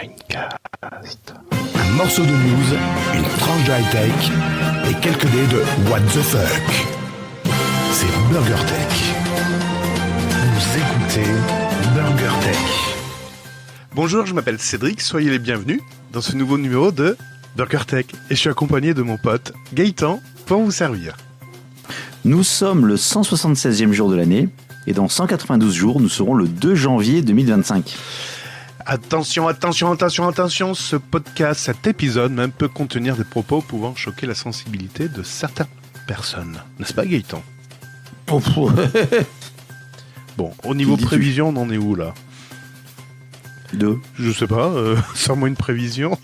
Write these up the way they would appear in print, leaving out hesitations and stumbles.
Pinecast. Un morceau de news, une tranche de high-tech et quelques dés de what the fuck. C'est BurgerTech. Vous écoutez BurgerTech. Bonjour, je m'appelle Cédric, soyez les bienvenus dans ce nouveau numéro de BurgerTech. Et je suis accompagné de mon pote Gaëtan pour vous servir. Nous sommes le 176e jour de l'année et dans 192 jours, nous serons le 2 janvier 2025. Attention, ce podcast, cet épisode même peut contenir des propos pouvant choquer la sensibilité de certaines personnes. N'est-ce pas Gaëtan ? Bon, au niveau prévision, on en est où là ? Je sais pas, sors-moi une prévision.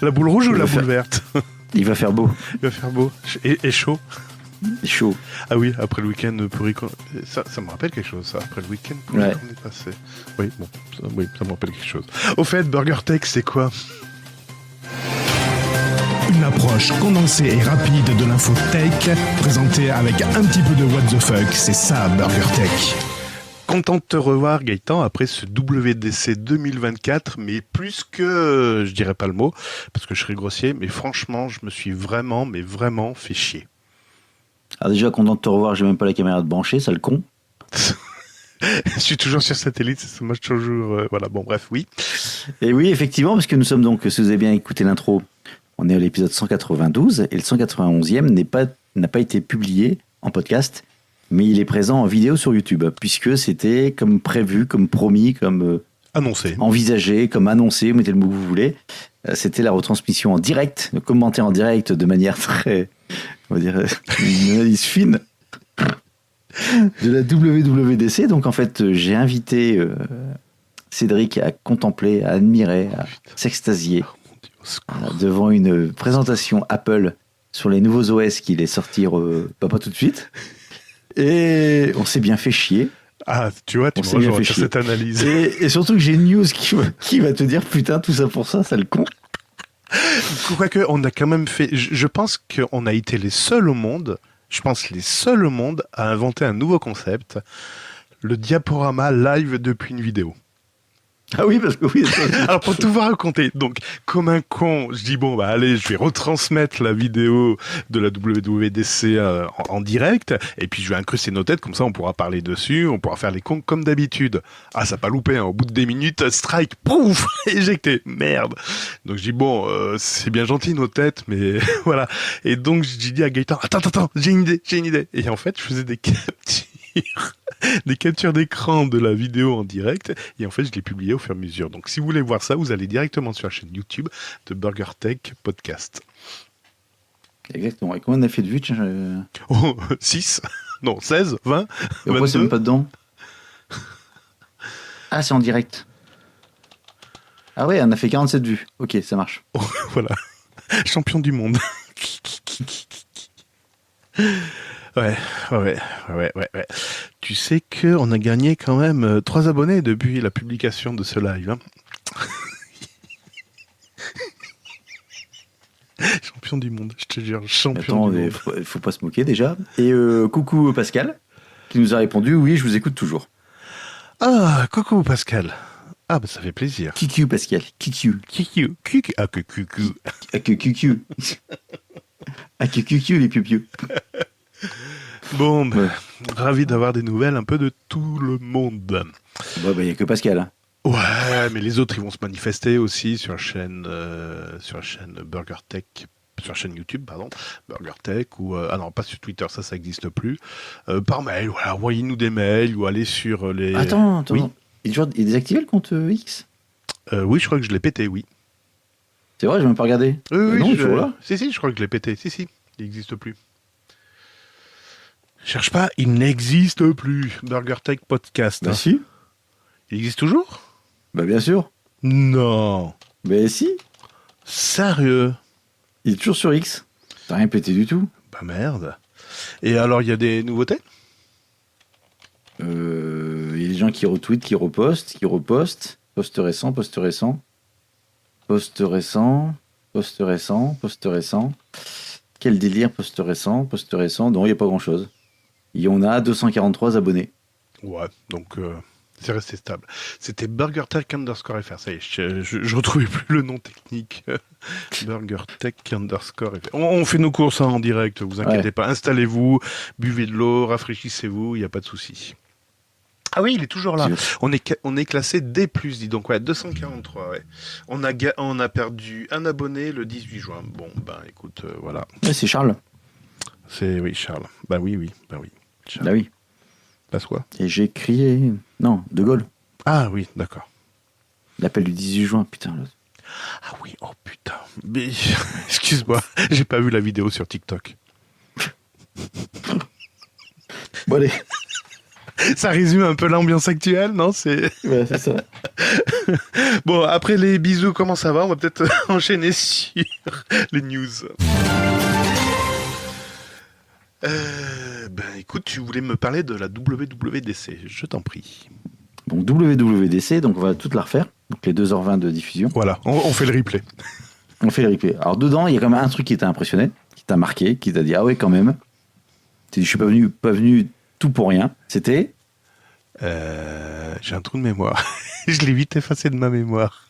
La boule rouge ou la boule verte ? Il va faire beau. Il va faire beau. Et chaud. Chaud. Ah oui, après le week-end pourri. Ça me rappelle quelque chose, ça. Après le week-end pourri qu'on est passé. Oui, bon, ça me rappelle quelque chose. Au fait, BurgerTech, c'est quoi ? Une approche condensée et rapide de l'info tech, présentée avec un petit peu de what the fuck, c'est ça BurgerTech. Content de te revoir Gaëtan après ce WDC 2024, mais plus que, je dirais pas le mot, parce que je serais grossier, mais franchement, je me suis vraiment fait chier. Alors déjà, content de te revoir, j'ai même pas la caméra de brancher, ça le con. Je suis toujours sur satellite, c'est moi toujours... voilà, bon bref, oui. Et oui, effectivement, parce que nous sommes donc, si vous avez bien écouté l'intro, on est à l'épisode 192, et le 191e n'a pas été publié en podcast, mais il est présent en vidéo sur YouTube, puisque c'était comme prévu, comme promis, comme annoncé, envisagé, comme annoncé, mettez le mot que vous voulez. C'était la retransmission en direct, commenté en direct de manière très, on va dire, une analyse fine de la WWDC. Donc en fait, j'ai invité Cédric à contempler, à admirer, à s'extasier devant une présentation Apple sur les nouveaux OS qui allaient sortir pas tout de suite. Et on s'est bien fait chier. Ah, tu vois, tu me rejoins sur cette analyse. Et surtout que j'ai une news qui va te dire, putain, tout ça pour ça, ça le con. Quoique, on a quand même fait... Je pense qu'on a été les seuls au monde, à inventer un nouveau concept, le diaporama live depuis une vidéo. Ah oui, parce que oui. Alors pour tout vous raconter, donc comme un con, je dis bon bah allez, je vais retransmettre la vidéo de la WWDC en direct, et puis je vais incruster nos têtes, comme ça on pourra parler dessus, on pourra faire les cons comme d'habitude. Ah ça n'a pas loupé, hein. Au bout de des minutes, strike, pouf, éjecté, merde. Donc je dis bon, c'est bien gentil nos têtes, mais voilà. Et donc j'ai dit à Gaëtan, attends, j'ai une idée. Et en fait je faisais des captures d'écran de la vidéo en direct, et en fait je l'ai publié au fur et à mesure. Donc si vous voulez voir ça, vous allez directement sur la chaîne YouTube de BurgerTech Podcast. Exactement. Et combien on a fait de vues 6 Non, 16, 20, et pourquoi 22. c'est même pas dedans? Ah, c'est en direct. Ah ouais, on a fait 47 vues. Ok, ça marche. Oh, voilà. Champion du monde. Ouais. Tu sais qu'on a gagné quand même 3 abonnés depuis la publication de ce live. Hein. Champion du monde, je te jure, champion du monde. Faut pas se moquer déjà. Et coucou Pascal, qui nous a répondu, oui, je vous écoute toujours. Ah, coucou Pascal. Ah, bah ça fait plaisir. Kiku Pascal, Kiku. Ah, que cucu. Ah, que Kiku. Ah, que Kiku, les piou-piou. Bon, bah, ravi d'avoir des nouvelles un peu de tout le monde. Bon, bah, y a que Pascal. Hein. Ouais, mais les autres, ils vont se manifester aussi sur la chaîne BurgerTech, sur la chaîne YouTube, pardon, BurgerTech, ou... ah non, pas sur Twitter, ça n'existe plus. Par mail, voilà, envoyez-nous des mails, ou allez sur les... Attends. Oui. Il est désactivé le compte X ? Oui, je crois que je l'ai pété, oui. C'est vrai, j'ai même pas regardé. Oui, non, toujours là. Si, je crois que je l'ai pété. Si, il n'existe plus. Cherche pas, il n'existe plus. BurgerTech Podcast. Bah si. Il existe toujours ? Bah bien sûr. Non. Bah si. Sérieux ? Il est toujours sur X. T'as rien pété du tout. Bah merde. Et alors, il y a des nouveautés ? Il y a des gens qui retweetent, qui repostent. Post récent. Quel délire, post récent. Non, il n'y a pas grand-chose. Et on a 243 abonnés. Ouais, donc C'est resté stable. C'était BurgerTech underscore FR. Ça y est, je retrouvais plus le nom technique. BurgerTech underscore FR. On fait nos courses en direct, vous inquiétez pas. Installez-vous, buvez de l'eau, rafraîchissez-vous, il n'y a pas de souci. Ah oui, il est toujours là. On est classé D+, dis donc, 243, ouais. On a perdu un abonné le 18 juin. Bon, ben écoute, voilà. Ouais, c'est Charles. Oui, Charles. Bah oui. Charles. Bah oui. Passe quoi ? Et j'ai crié... Non, De Gaulle. Ah oui, d'accord. L'appel du 18 juin, putain. Ah oui, oh putain. Mais, excuse-moi, j'ai pas vu la vidéo sur TikTok. Bon, allez. Ça résume un peu l'ambiance actuelle, non ? Ouais, c'est ça. Bon, après les bisous, comment ça va ? On va peut-être enchaîner sur les news. Écoute, tu voulais me parler de la WWDC, je t'en prie. Donc WWDC, donc on va toute la refaire. Donc les 2h20 de diffusion. Voilà, on fait le replay. On fait le replay. Alors dedans, il y a quand même un truc qui t'a impressionné, qui t'a marqué, qui t'a dit ah ouais quand même. Tu dis je suis pas venu tout pour rien. C'était j'ai un trou de mémoire. Je l'ai vite effacé de ma mémoire.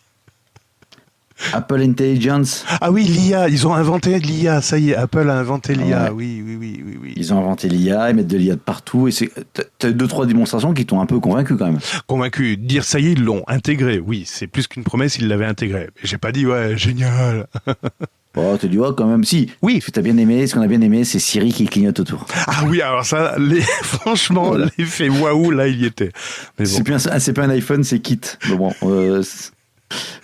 Apple Intelligence. Ah oui, l'IA, ils ont inventé l'IA, ça y est, Apple a inventé l'IA, ouais. Oui. Ils ont inventé l'IA, ils mettent de l'IA de partout, et t'as 2-3 démonstrations qui t'ont un peu convaincu quand même. Convaincu, dire ça y est, ils l'ont intégré, oui, c'est plus qu'une promesse, ils l'avaient intégré. J'ai pas dit, ouais, génial. Oh, tu dis, oh, quand même, si. Oui. Ce que t'as bien aimé, ce qu'on a bien aimé, c'est Siri qui clignote autour. Ah oui, alors ça, franchement, voilà. L'effet waouh, là, il y était. Mais bon. C'est pas un iPhone, c'est Kit. Bon,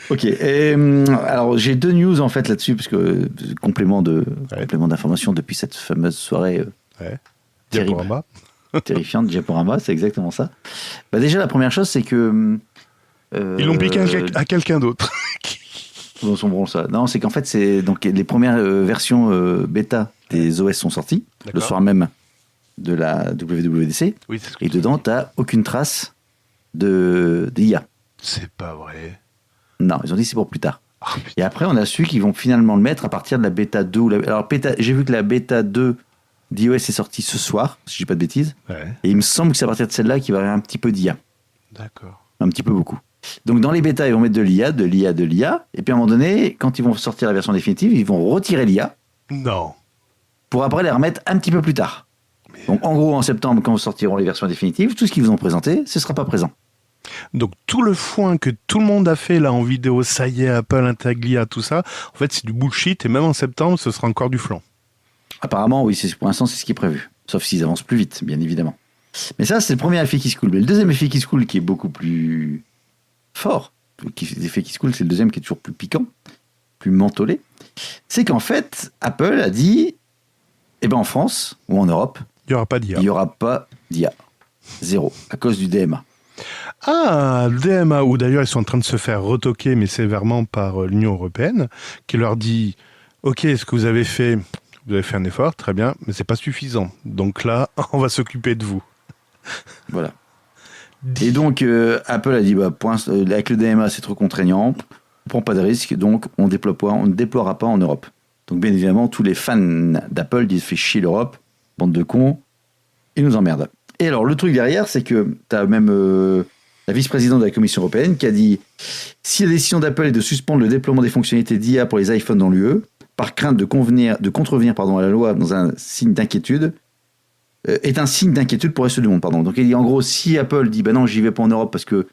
ok. Alors, j'ai 2 news en fait là-dessus, parce que complément d'information depuis cette fameuse soirée Diaporama. Terrifiante, Diaporama, c'est exactement ça. Bah, déjà, la première chose, c'est que... Ils l'ont piqué à quelqu'un d'autre. Dans son bronze, ça. Non, c'est qu'en fait, c'est donc les premières versions bêta des OS sont sorties le soir même de la WWDC. Oui, c'est ce que et dedans, t'as aucune trace d'IA. C'est pas vrai. Non, ils ont dit c'est pour plus tard. Et après, on a su qu'ils vont finalement le mettre à partir de la bêta 2. Alors, j'ai vu que la bêta 2 d'iOS est sortie ce soir, si je dis pas de bêtises. Ouais. Et il me semble que c'est à partir de celle-là qu'il va y avoir un petit peu d'IA. D'accord. Un petit peu beaucoup. Donc dans les bêtas, ils vont mettre de l'IA. Et puis à un moment donné, quand ils vont sortir la version définitive, ils vont retirer l'IA. Non. Pour après les remettre un petit peu plus tard. Donc en gros, en septembre, quand sortiront les versions définitives, tout ce qu'ils vous ont présenté, ce ne sera pas présent. Donc tout le foin que tout le monde a fait là en vidéo, ça y est, Apple intègre l'IA, tout ça, en fait c'est du bullshit et même en septembre, ce sera encore du flan. Apparemment, oui, pour l'instant, c'est ce qui est prévu. Sauf s'ils avancent plus vite, bien évidemment. Mais ça, c'est le premier effet qui se coule. Mais le deuxième effet qui se coule, qui est beaucoup plus fort, l'effet qui se coule, c'est le deuxième qui est toujours plus piquant, plus mentholé, c'est qu'en fait, Apple a dit, en France ou en Europe, il n'y aura pas d'IA. Il n'y aura pas d'IA. Zéro. À cause du DMA. Ah, le DMA, où d'ailleurs ils sont en train de se faire retoquer, mais sévèrement par l'Union européenne, qui leur dit, ok, ce que vous avez fait un effort, très bien, mais c'est pas suffisant. Donc là, on va s'occuper de vous. Voilà. Et donc, Apple a dit, avec le DMA, c'est trop contraignant, on prend pas de risque, donc on ne déploiera pas en Europe. Donc, bien évidemment, tous les fans d'Apple disent, fait chier l'Europe, bande de cons, ils nous emmerdent. Et alors, le truc derrière, c'est que tu as même la vice-présidente de la Commission européenne qui a dit, si la décision d'Apple est de suspendre le déploiement des fonctionnalités d'IA pour les iPhones dans l'UE, par crainte de contrevenir à la loi dans un signe d'inquiétude, est un signe d'inquiétude pour le reste du monde. Donc il dit en gros, si Apple dit non, j'y vais pas en Europe parce que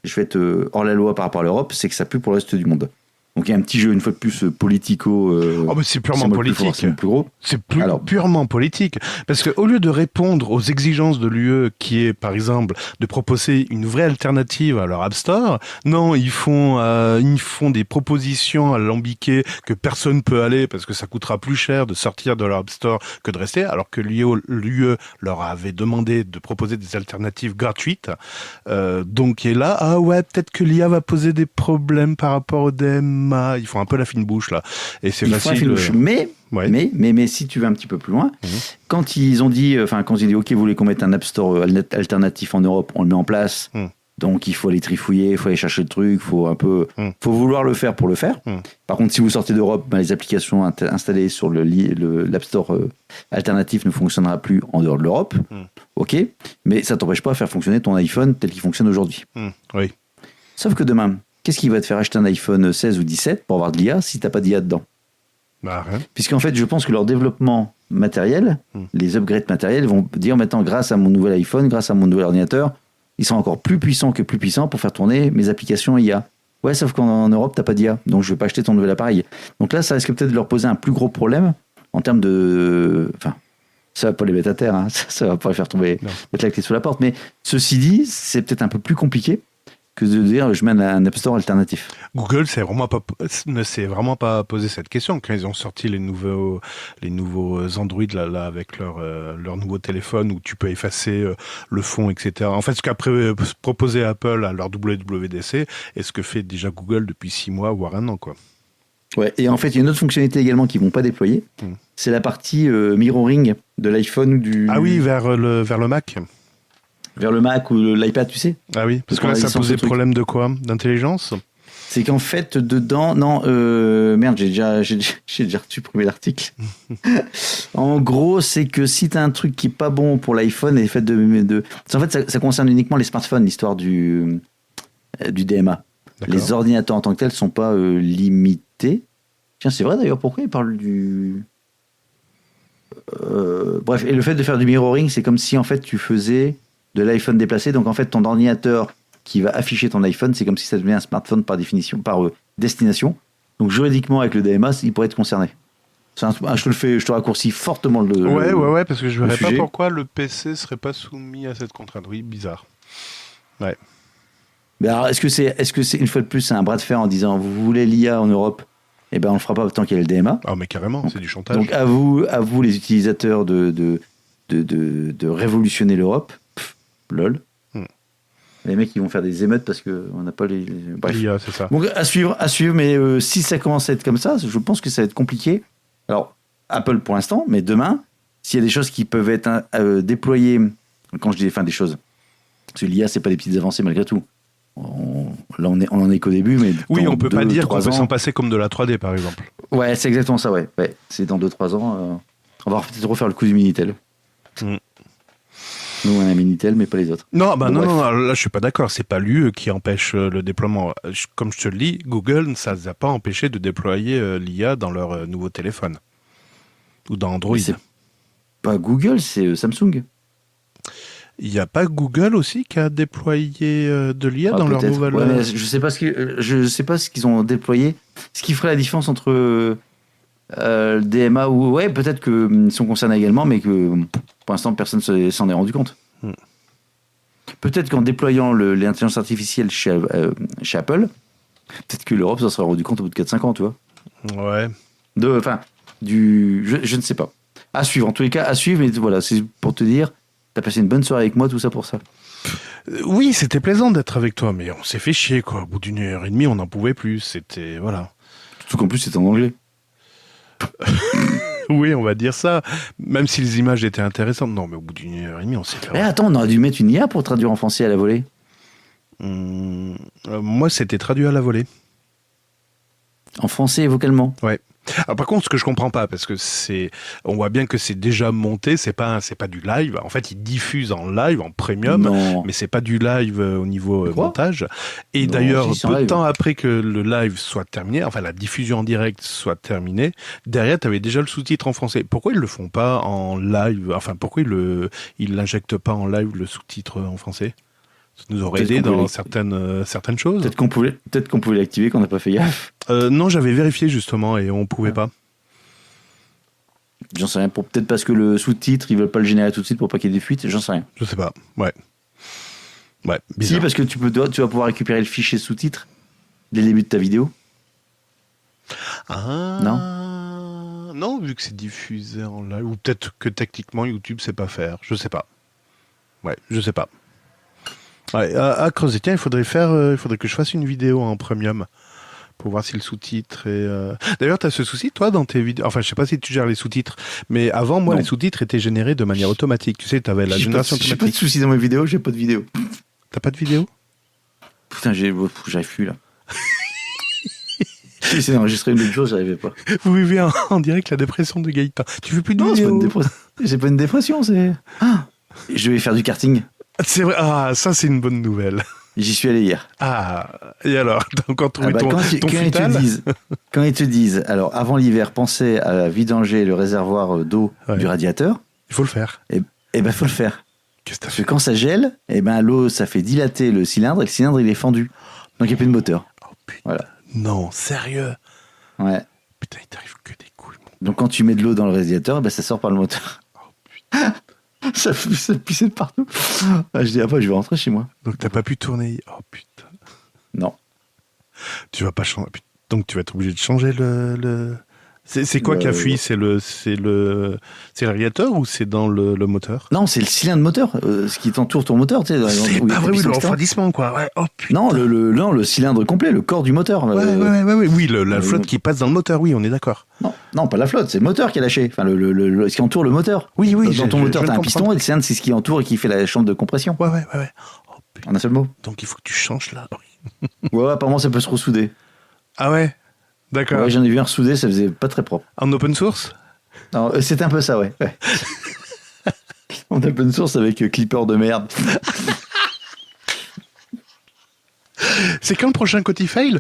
je vais être hors la loi par rapport à l'Europe, c'est que ça pue pour le reste du monde. Donc il y a un petit jeu une fois de plus politico. Mais c'est purement politique. C'est le plus gros. C'est purement politique. Parce qu'au lieu de répondre aux exigences de l'UE, qui est par exemple de proposer une vraie alternative à leur App Store, non, ils font des propositions alambiquées que personne peut aller parce que ça coûtera plus cher de sortir de leur App Store que de rester, alors que l'UE leur avait demandé de proposer des alternatives gratuites. Donc et là, peut-être que l'IA va poser des problèmes par rapport au DM. Ils font un peu la fine bouche là, et c'est facile. Mais si tu vas un petit peu plus loin, quand ils ont dit, ok, vous voulez qu'on mette un App Store alternatif en Europe, on le met en place. Donc il faut aller trifouiller, il faut aller chercher le truc, faut vouloir le faire pour le faire. Par contre, si vous sortez d'Europe, les applications installées sur l'App Store alternatif ne fonctionnera plus en dehors de l'Europe. Ok, mais ça t'empêche pas de faire fonctionner ton iPhone tel qu'il fonctionne aujourd'hui. Oui. Sauf que demain, qu'est-ce qui va te faire acheter un iPhone 16 ou 17 pour avoir de l'IA si t'as pas d'IA dedans? Bah, rien. Puisqu'en fait, je pense que leur développement matériel, les upgrades matériels vont dire maintenant, grâce à mon nouvel iPhone, grâce à mon nouvel ordinateur, ils sont encore plus puissants pour faire tourner mes applications IA. Ouais, sauf qu'en Europe, t'as pas d'IA, donc je vais pas acheter ton nouvel appareil. Donc là, ça risque peut-être de leur poser un plus gros problème en termes de... Enfin, ça va pas les mettre à terre, hein. Ça va pas les faire tomber, mettre la clé sous la porte. Mais ceci dit, c'est peut-être un peu plus compliqué que de dire je mène un App Store alternatif. Google ne s'est vraiment pas posé cette question quand ils ont sorti les nouveaux Android là avec leur nouveau téléphone où tu peux effacer le fond, etc. En fait, ce qu'a proposé Apple à leur WWDC et ce que fait déjà Google depuis 6 mois, voire 1 an, quoi. Ouais, et en fait, il y a une autre fonctionnalité également qu'ils vont pas déployer. C'est la partie mirroring de l'iPhone ou du... Ah oui, vers le Mac. Vers le Mac ou l'iPad, tu sais. Ah oui, parce que là, ça posait problème de quoi? D'intelligence? C'est qu'en fait, dedans... Non, merde, j'ai déjà supprimé l'article. En gros, c'est que si tu as un truc qui est pas bon pour l'iPhone, et fait en fait, ça concerne uniquement les smartphones, l'histoire du DMA. D'accord. Les ordinateurs en tant que tels sont pas limités. Tiens, c'est vrai d'ailleurs, pourquoi ils parlent du... Bref, et le fait de faire du mirroring, c'est comme si en fait tu faisais de l'iPhone déplacé. Donc en fait, ton ordinateur qui va afficher ton iPhone, c'est comme si ça devenait un smartphone par définition, par destination. Donc juridiquement, avec le DMA, il pourrait être concerné. Je te raccourcis fortement le Ouais, parce que je verrais pas sujet. pourquoi le PC serait pas soumis à cette contrainte. Oui, bizarre. Ouais. Mais alors, est-ce que c'est une fois de plus un bras de fer en disant vous voulez l'IA en Europe? Eh ben on le fera pas tant qu'il y a le DMA. Ah, mais carrément, c'est du chantage. Donc à vous les utilisateurs de révolutionner l'Europe. Lol. Les mecs ils vont faire des émeutes parce que on n'a pas les... Bref. l'IA, c'est ça. Donc à suivre, mais si ça commence à être comme ça, je pense que ça va être compliqué. Alors Apple pour l'instant, mais demain, s'il y a des choses qui peuvent être déployées, quand je dis des choses, parce que l'IA c'est pas des petites avancées malgré tout. On en est qu'au début, mais oui, on peut pas dire qu'on peut s'en passer comme de la 3D par exemple. Ouais, c'est exactement ça, ouais. C'est dans 2-3 ans, on va peut-être refaire le coup du Minitel. Nous, on a un Minitel, mais pas les autres. Non, non, là je suis pas d'accord. C'est pas lui qui empêche le déploiement. Comme je te le dis, Google, ça ne les a pas empêchés de déployer l'IA dans leur nouveau téléphone ou dans Android. Mais c'est pas Google, c'est Samsung. Il n'y a pas Google aussi qui a déployé de l'IA dans leur nouvelle... Ouais, mais je sais pas ce qu'ils ont déployé. Ce qui ferait la différence entre le DMA ou... Ouais, peut-être qu'ils sont concernés également, mais que pour l'instant, personne s'en est rendu compte. Peut-être qu'en déployant l'intelligence artificielle chez Apple, peut-être que l'Europe s'en serait rendu compte au bout de 4-5 ans, tu vois. Ouais. Je ne sais pas. À suivre, en tous les cas, à suivre, mais voilà, c'est pour te dire... T'as passé une bonne soirée avec moi, tout ça pour ça. Oui, c'était plaisant d'être avec toi, mais on s'est fait chier, quoi. Au bout d'une heure et demie, on n'en pouvait plus. C'était... Voilà. Surtout qu'en plus, c'était en anglais. Oui, on va dire ça. Même si les images étaient intéressantes. Non, mais au bout d'une heure et demie, on s'est fait... Attends, on aurait dû mettre une IA pour traduire en français à la volée. Moi, c'était traduit à la volée. En français et vocalement. Ouais. Alors, par contre, ce que je comprends pas, parce que on voit bien que c'est déjà monté, c'est pas du live. En fait, ils diffusent en live, en premium, mais c'est pas du live au niveau montage. Et d'ailleurs, peu de temps après que le live soit terminé, enfin la diffusion en direct soit terminée, derrière, tu avais déjà le sous-titre en français. Pourquoi ils le font pas en live? Enfin, pourquoi ils l'injectent pas en live le sous-titre en français? Ça nous aurait aidé dans certaines choses. Peut-être qu'on pouvait l'activer quand on n'a pas fait gaffe. Non, j'avais vérifié justement et on pouvait pas. J'en sais rien. Peut-être parce que le sous-titre, ils veulent pas le générer tout de suite pour pas qu'il y ait des fuites. J'en sais rien. Je sais pas. Ouais, bizarre. Si, parce que tu vas pouvoir récupérer le fichier sous-titre dès le début de ta vidéo. Ah. Non, vu que c'est diffusé en live. Ou peut-être que techniquement YouTube sait pas faire. Je sais pas. Ouais, je sais pas. Ouais, à creuser. Tiens, il faudrait que je fasse une vidéo en premium pour voir si le sous-titre est... D'ailleurs, tu as ce souci, toi, dans tes vidéos... Enfin, je sais pas si tu gères les sous-titres, mais avant, moi, les sous-titres étaient générés de manière automatique. Tu sais, tu avais la génération automatique. J'ai pas de souci dans mes vidéos, j'ai pas de vidéo. T'as pas de vidéo? Putain, j'arrive plus là. J'ai essayé d'enregistrer une autre chose, j'arrivais pas. Vous vivez en direct la dépression de Gaëtan. Tu veux plus de Non, c'est pas une vidéos dépression. J'ai pas une dépression, c'est. Ah, je vais faire du karting. C'est vrai. Ah, ça, c'est une bonne nouvelle. J'y suis allé hier. Ah, et alors, t'as encore trouvé ton quand futal ils te disent, alors avant l'hiver, pensez à vidanger le réservoir d'eau Ouais. du radiateur, Il faut le faire. et ben faut le faire. Qu'est-ce que t'as Parce que fait? quand ça gèle, et ben l'eau, ça fait dilater le cylindre, et le cylindre, il est fendu. Donc il n'y a plus de moteur. Oh putain. Voilà. Non, sérieux? Ouais. Putain, il t'arrive que des couilles, mon. Donc quand tu mets de l'eau dans le radiateur, ben ça sort par le moteur. Oh putain. Ça pissait de partout. Ah, je dis, ah bah, je vais rentrer chez moi. Donc t'as pas pu tourner. Oh putain. Non. Tu vas pas changer. Donc tu vas être obligé de changer le... C'est quoi qui a fui? C'est le radiateur ou c'est dans le moteur? Non, c'est le cylindre moteur, ce qui t'entoure ton moteur. Tu sais, C'est où il y a pas tes vrai, oui, pistons, le etc. refroidissement, quoi. Ouais. Oh putain. Non, le cylindre complet, le corps du moteur. Ouais. Oui, la flotte qui passe dans le moteur, oui, on est d'accord. Non, pas la flotte, c'est le moteur qui est lâché. Enfin, ce qui entoure le moteur. Oui, Dans ton moteur, t'as un piston et le cylindre, c'est ce qui entoure et qui fait la chambre de compression. Ouais. Oh putain. En un seul mot. Donc il faut que tu changes là. Ouais, apparemment, ça peut se ressouder. Ah ouais? D'accord. Ouais, j'en ai vu un ressouder, ça faisait pas très propre. En open source? Non, c'était un peu ça, ouais. En open source avec clipper de merde. C'est quand le prochain Coty Fail?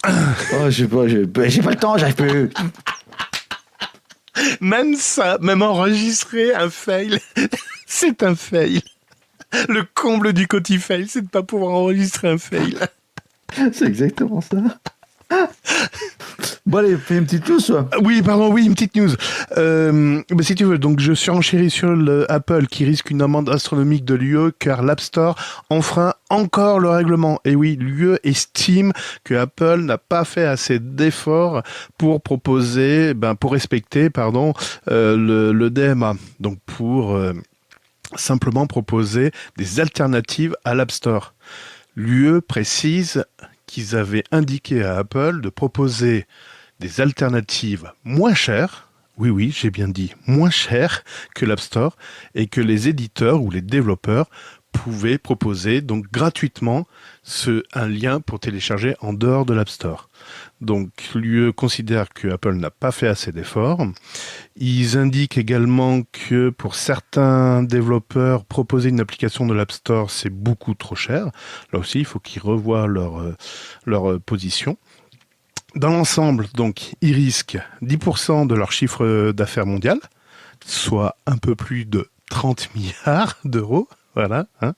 Oh, je sais pas, j'ai pas le temps, j'arrive plus. Même ça, même enregistrer un fail, c'est un fail. Le comble du Coty Fail, c'est de pas pouvoir enregistrer un fail. C'est exactement ça. Bon, allez, fais une petite chose, toi. Oui, pardon, oui, une petite news. Bah, si tu veux, donc je surenchéris sur le Apple qui risque une amende astronomique de l'UE car l'App Store enfreint encore le règlement. Et oui, l'UE estime que Apple n'a pas fait assez d'efforts pour respecter, le DMA. Donc pour simplement proposer des alternatives à l'App Store. L'UE précise qu'ils avaient indiqué à Apple de proposer des alternatives moins chères, oui, j'ai bien dit moins chères que l'App Store, et que les éditeurs ou les développeurs pouvaient proposer donc gratuitement un lien pour télécharger en dehors de l'App Store. Donc l'UE considère que Apple n'a pas fait assez d'efforts. Ils indiquent également que pour certains développeurs, proposer une application de l'App Store, c'est beaucoup trop cher. Là aussi, il faut qu'ils revoient leur position. Dans l'ensemble, donc, ils risquent 10% de leur chiffre d'affaires mondial, soit un peu plus de 30 milliards d'euros. Voilà, hein.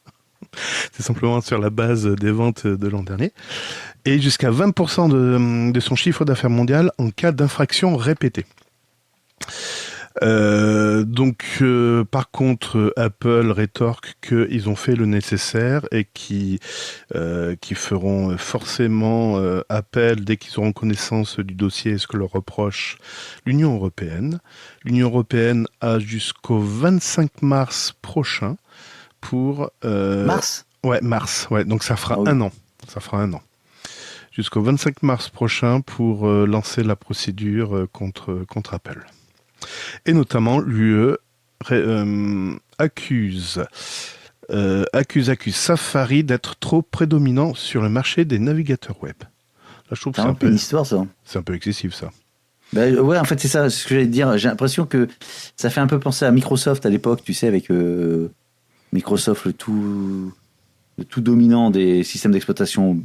C'est simplement sur la base des ventes de l'an dernier. Et jusqu'à 20% de son chiffre d'affaires mondial en cas d'infraction répétée. Par contre, Apple rétorque qu'ils ont fait le nécessaire et qui feront forcément appel dès qu'ils auront connaissance du dossier, ce que leur reproche l'Union européenne. L'Union européenne a jusqu'au 25 mars prochain pour... Mars ? Ouais, mars. Ouais, donc ça fera Ah oui. un an. Ça fera un an. Jusqu'au 25 mars prochain pour lancer la procédure contre Apple. Et notamment, l'UE accuse Safari d'être trop prédominant sur le marché des navigateurs web. Là, je trouve que C'est un peu une histoire, ça. c'est un peu excessif, ça. Bah, ouais, en fait, c'est ça, ce que j'allais te dire. J'ai l'impression que ça fait un peu penser à Microsoft à l'époque, tu sais, avec Microsoft, le tout dominant des systèmes d'exploitation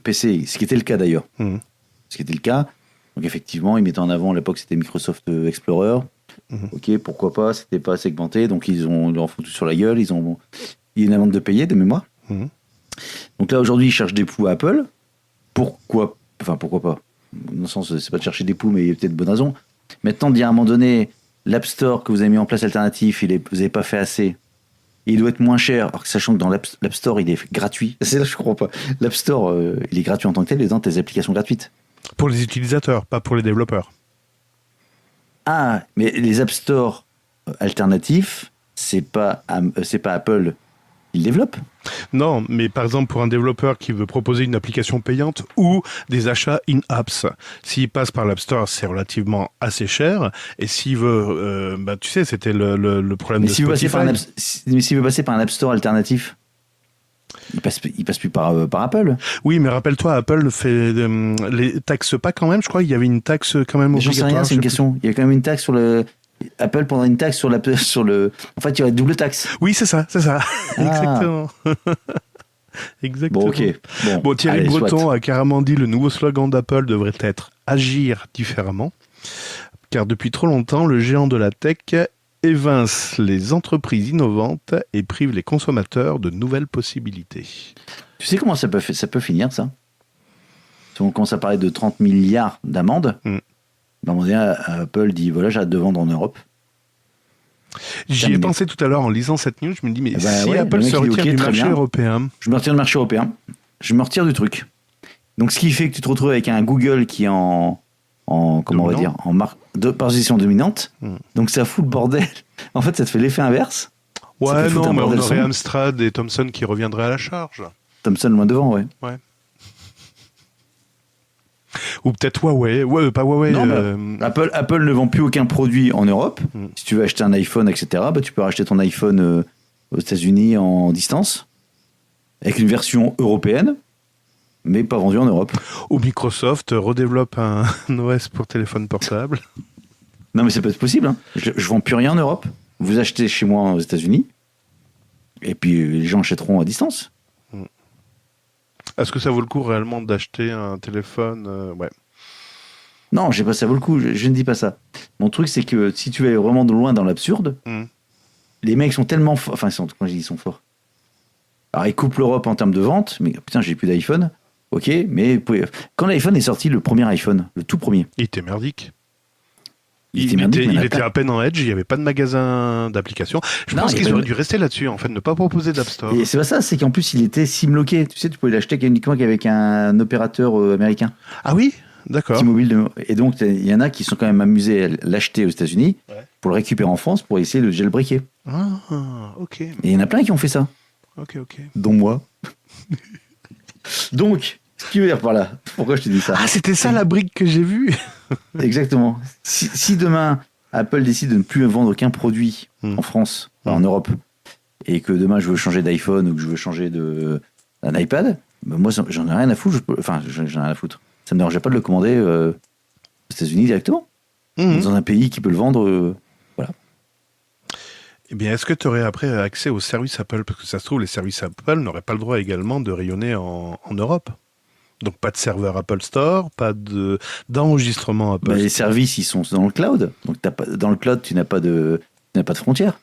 PC, ce qui était le cas d'ailleurs. Mhm. Ce qui était le cas. Donc effectivement, ils mettaient en avant, à l'époque, c'était Microsoft Explorer. Mhm. Ok, pourquoi pas, c'était pas segmenté, donc ils leur foutu sur la gueule, il y a une amende de payer, de mémoire. Mhm. Donc là, aujourd'hui, ils cherchent des poux à Apple. Pourquoi pas? Dans le sens, c'est pas de chercher des poux, mais il y a peut-être de bonnes raisons. Maintenant, de dire à un moment donné, l'App Store que vous avez mis en place alternatif, vous n'avez pas fait assez. Et il doit être moins cher, alors que sachant que dans l'App Store, il est gratuit. C'est là que je comprends pas. L'App Store, il est gratuit en tant que tel, dedans, tes applications gratuites. Pour les utilisateurs, pas pour les développeurs. Ah, mais les App Store alternatifs, c'est pas Apple qui le développe. Non, mais par exemple, pour un développeur qui veut proposer une application payante ou des achats in-apps, s'il passe par l'App Store, c'est relativement assez cher. Et s'il veut, tu sais, c'était le problème Mais de s'il veut Spotify. passer par un App Store alternatif, Il passe plus par Apple. Oui, mais rappelle-toi, Apple les taxe pas quand même. Je crois qu'il y avait une taxe quand même Mais j'en sais obligatoire. rien, c'est une question. Il y a quand même une taxe sur le. Apple prendra une taxe sur le. En fait, il y aurait double taxe. Oui, c'est ça. Ah. Exactement. Exactement. Bon, ok. Bon, Thierry allez, Breton soit. a carrément dit le nouveau slogan d'Apple devrait être agir différemment, car depuis trop longtemps, le géant de la tech évince les entreprises innovantes et prive les consommateurs de nouvelles possibilités. Tu sais comment ça peut finir, ça? Si on commence à parler de 30 milliards d'amendes, à un moment donné, Apple dit voilà, j'arrête de vendre en Europe. J'y ai Terminé. pensé tout à l'heure en lisant cette news, je me dis, mais Eh ben si ouais, Apple le mec, se il dit, retire ok, du très marché bien. européen, Je me retire du marché européen, je me retire du truc. Donc, ce qui fait que tu te retrouves avec un Google qui est en comment on va dire, en position dominante. Donc, ça fout le bordel. En fait, ça te fait l'effet inverse. Ça ouais, fait foutre non, un mais on bordel aurait sans. Amstrad et Thomson qui reviendraient à la charge. Thomson loin devant, ouais. Ou peut-être Huawei. Ouais, pas Huawei. Non, Apple ne vend plus aucun produit en Europe. Si tu veux acheter un iPhone, etc., bah, tu peux racheter ton iPhone aux États-Unis en distance, avec une version européenne, mais pas vendue en Europe. Ou Microsoft redéveloppe un OS pour téléphone portable. Non, mais ça peut être possible. Hein. Je vends plus rien en Europe. Vous achetez chez moi aux États-Unis, et puis les gens achèteront à distance. Est-ce que ça vaut le coup réellement d'acheter un téléphone ouais. Non, j'ai pas ça vaut le coup. Je ne dis pas ça. Mon truc, c'est que si tu vas vraiment de loin dans l'absurde, les mecs sont tellement forts. Enfin, quand je dis ils sont forts. Alors, ils coupent l'Europe en termes de vente, mais putain, j'ai plus d'iPhone. Ok, mais quand l'iPhone est sorti, le premier iPhone, le tout premier, Il était merdique. il était à peine en Edge, il n'y avait pas de magasin d'applications. Je pense qu'ils auraient dû rester là-dessus, en fait, ne pas proposer d'App Store. Et c'est pas ça, c'est qu'en plus, il était SIM-loqué. Tu sais, tu pouvais l'acheter uniquement qu'avec un opérateur américain. Ah oui. D'accord. T-Mobile. Et donc, il y en a qui sont quand même amusés à l'acheter aux États-Unis pour le récupérer en France pour essayer de le jailbreaker. Ah, ok. Et il y en a plein qui ont fait ça. Ok. Dont moi. Donc, ce qui veut dire par là, pourquoi je te dis ça? Ah, c'était ça la brique que j'ai vue. Exactement. Si demain, Apple décide de ne plus vendre aucun produit en France, en Europe, et que demain je veux changer d'iPhone ou que je veux changer d'un iPad, ben moi j'en ai rien à foutre. J'en ai rien à foutre. Ça me dérangeait pas de le commander aux États-Unis directement. Dans un pays qui peut le vendre. Voilà. Eh bien, est-ce que tu aurais après accès aux services Apple? Parce que ça se trouve, les services Apple n'auraient pas le droit également de rayonner en Europe. Donc pas de serveur Apple Store, pas d'enregistrement Apple Store. Les services, ils sont dans le cloud. Donc dans le cloud, tu n'as pas de frontières.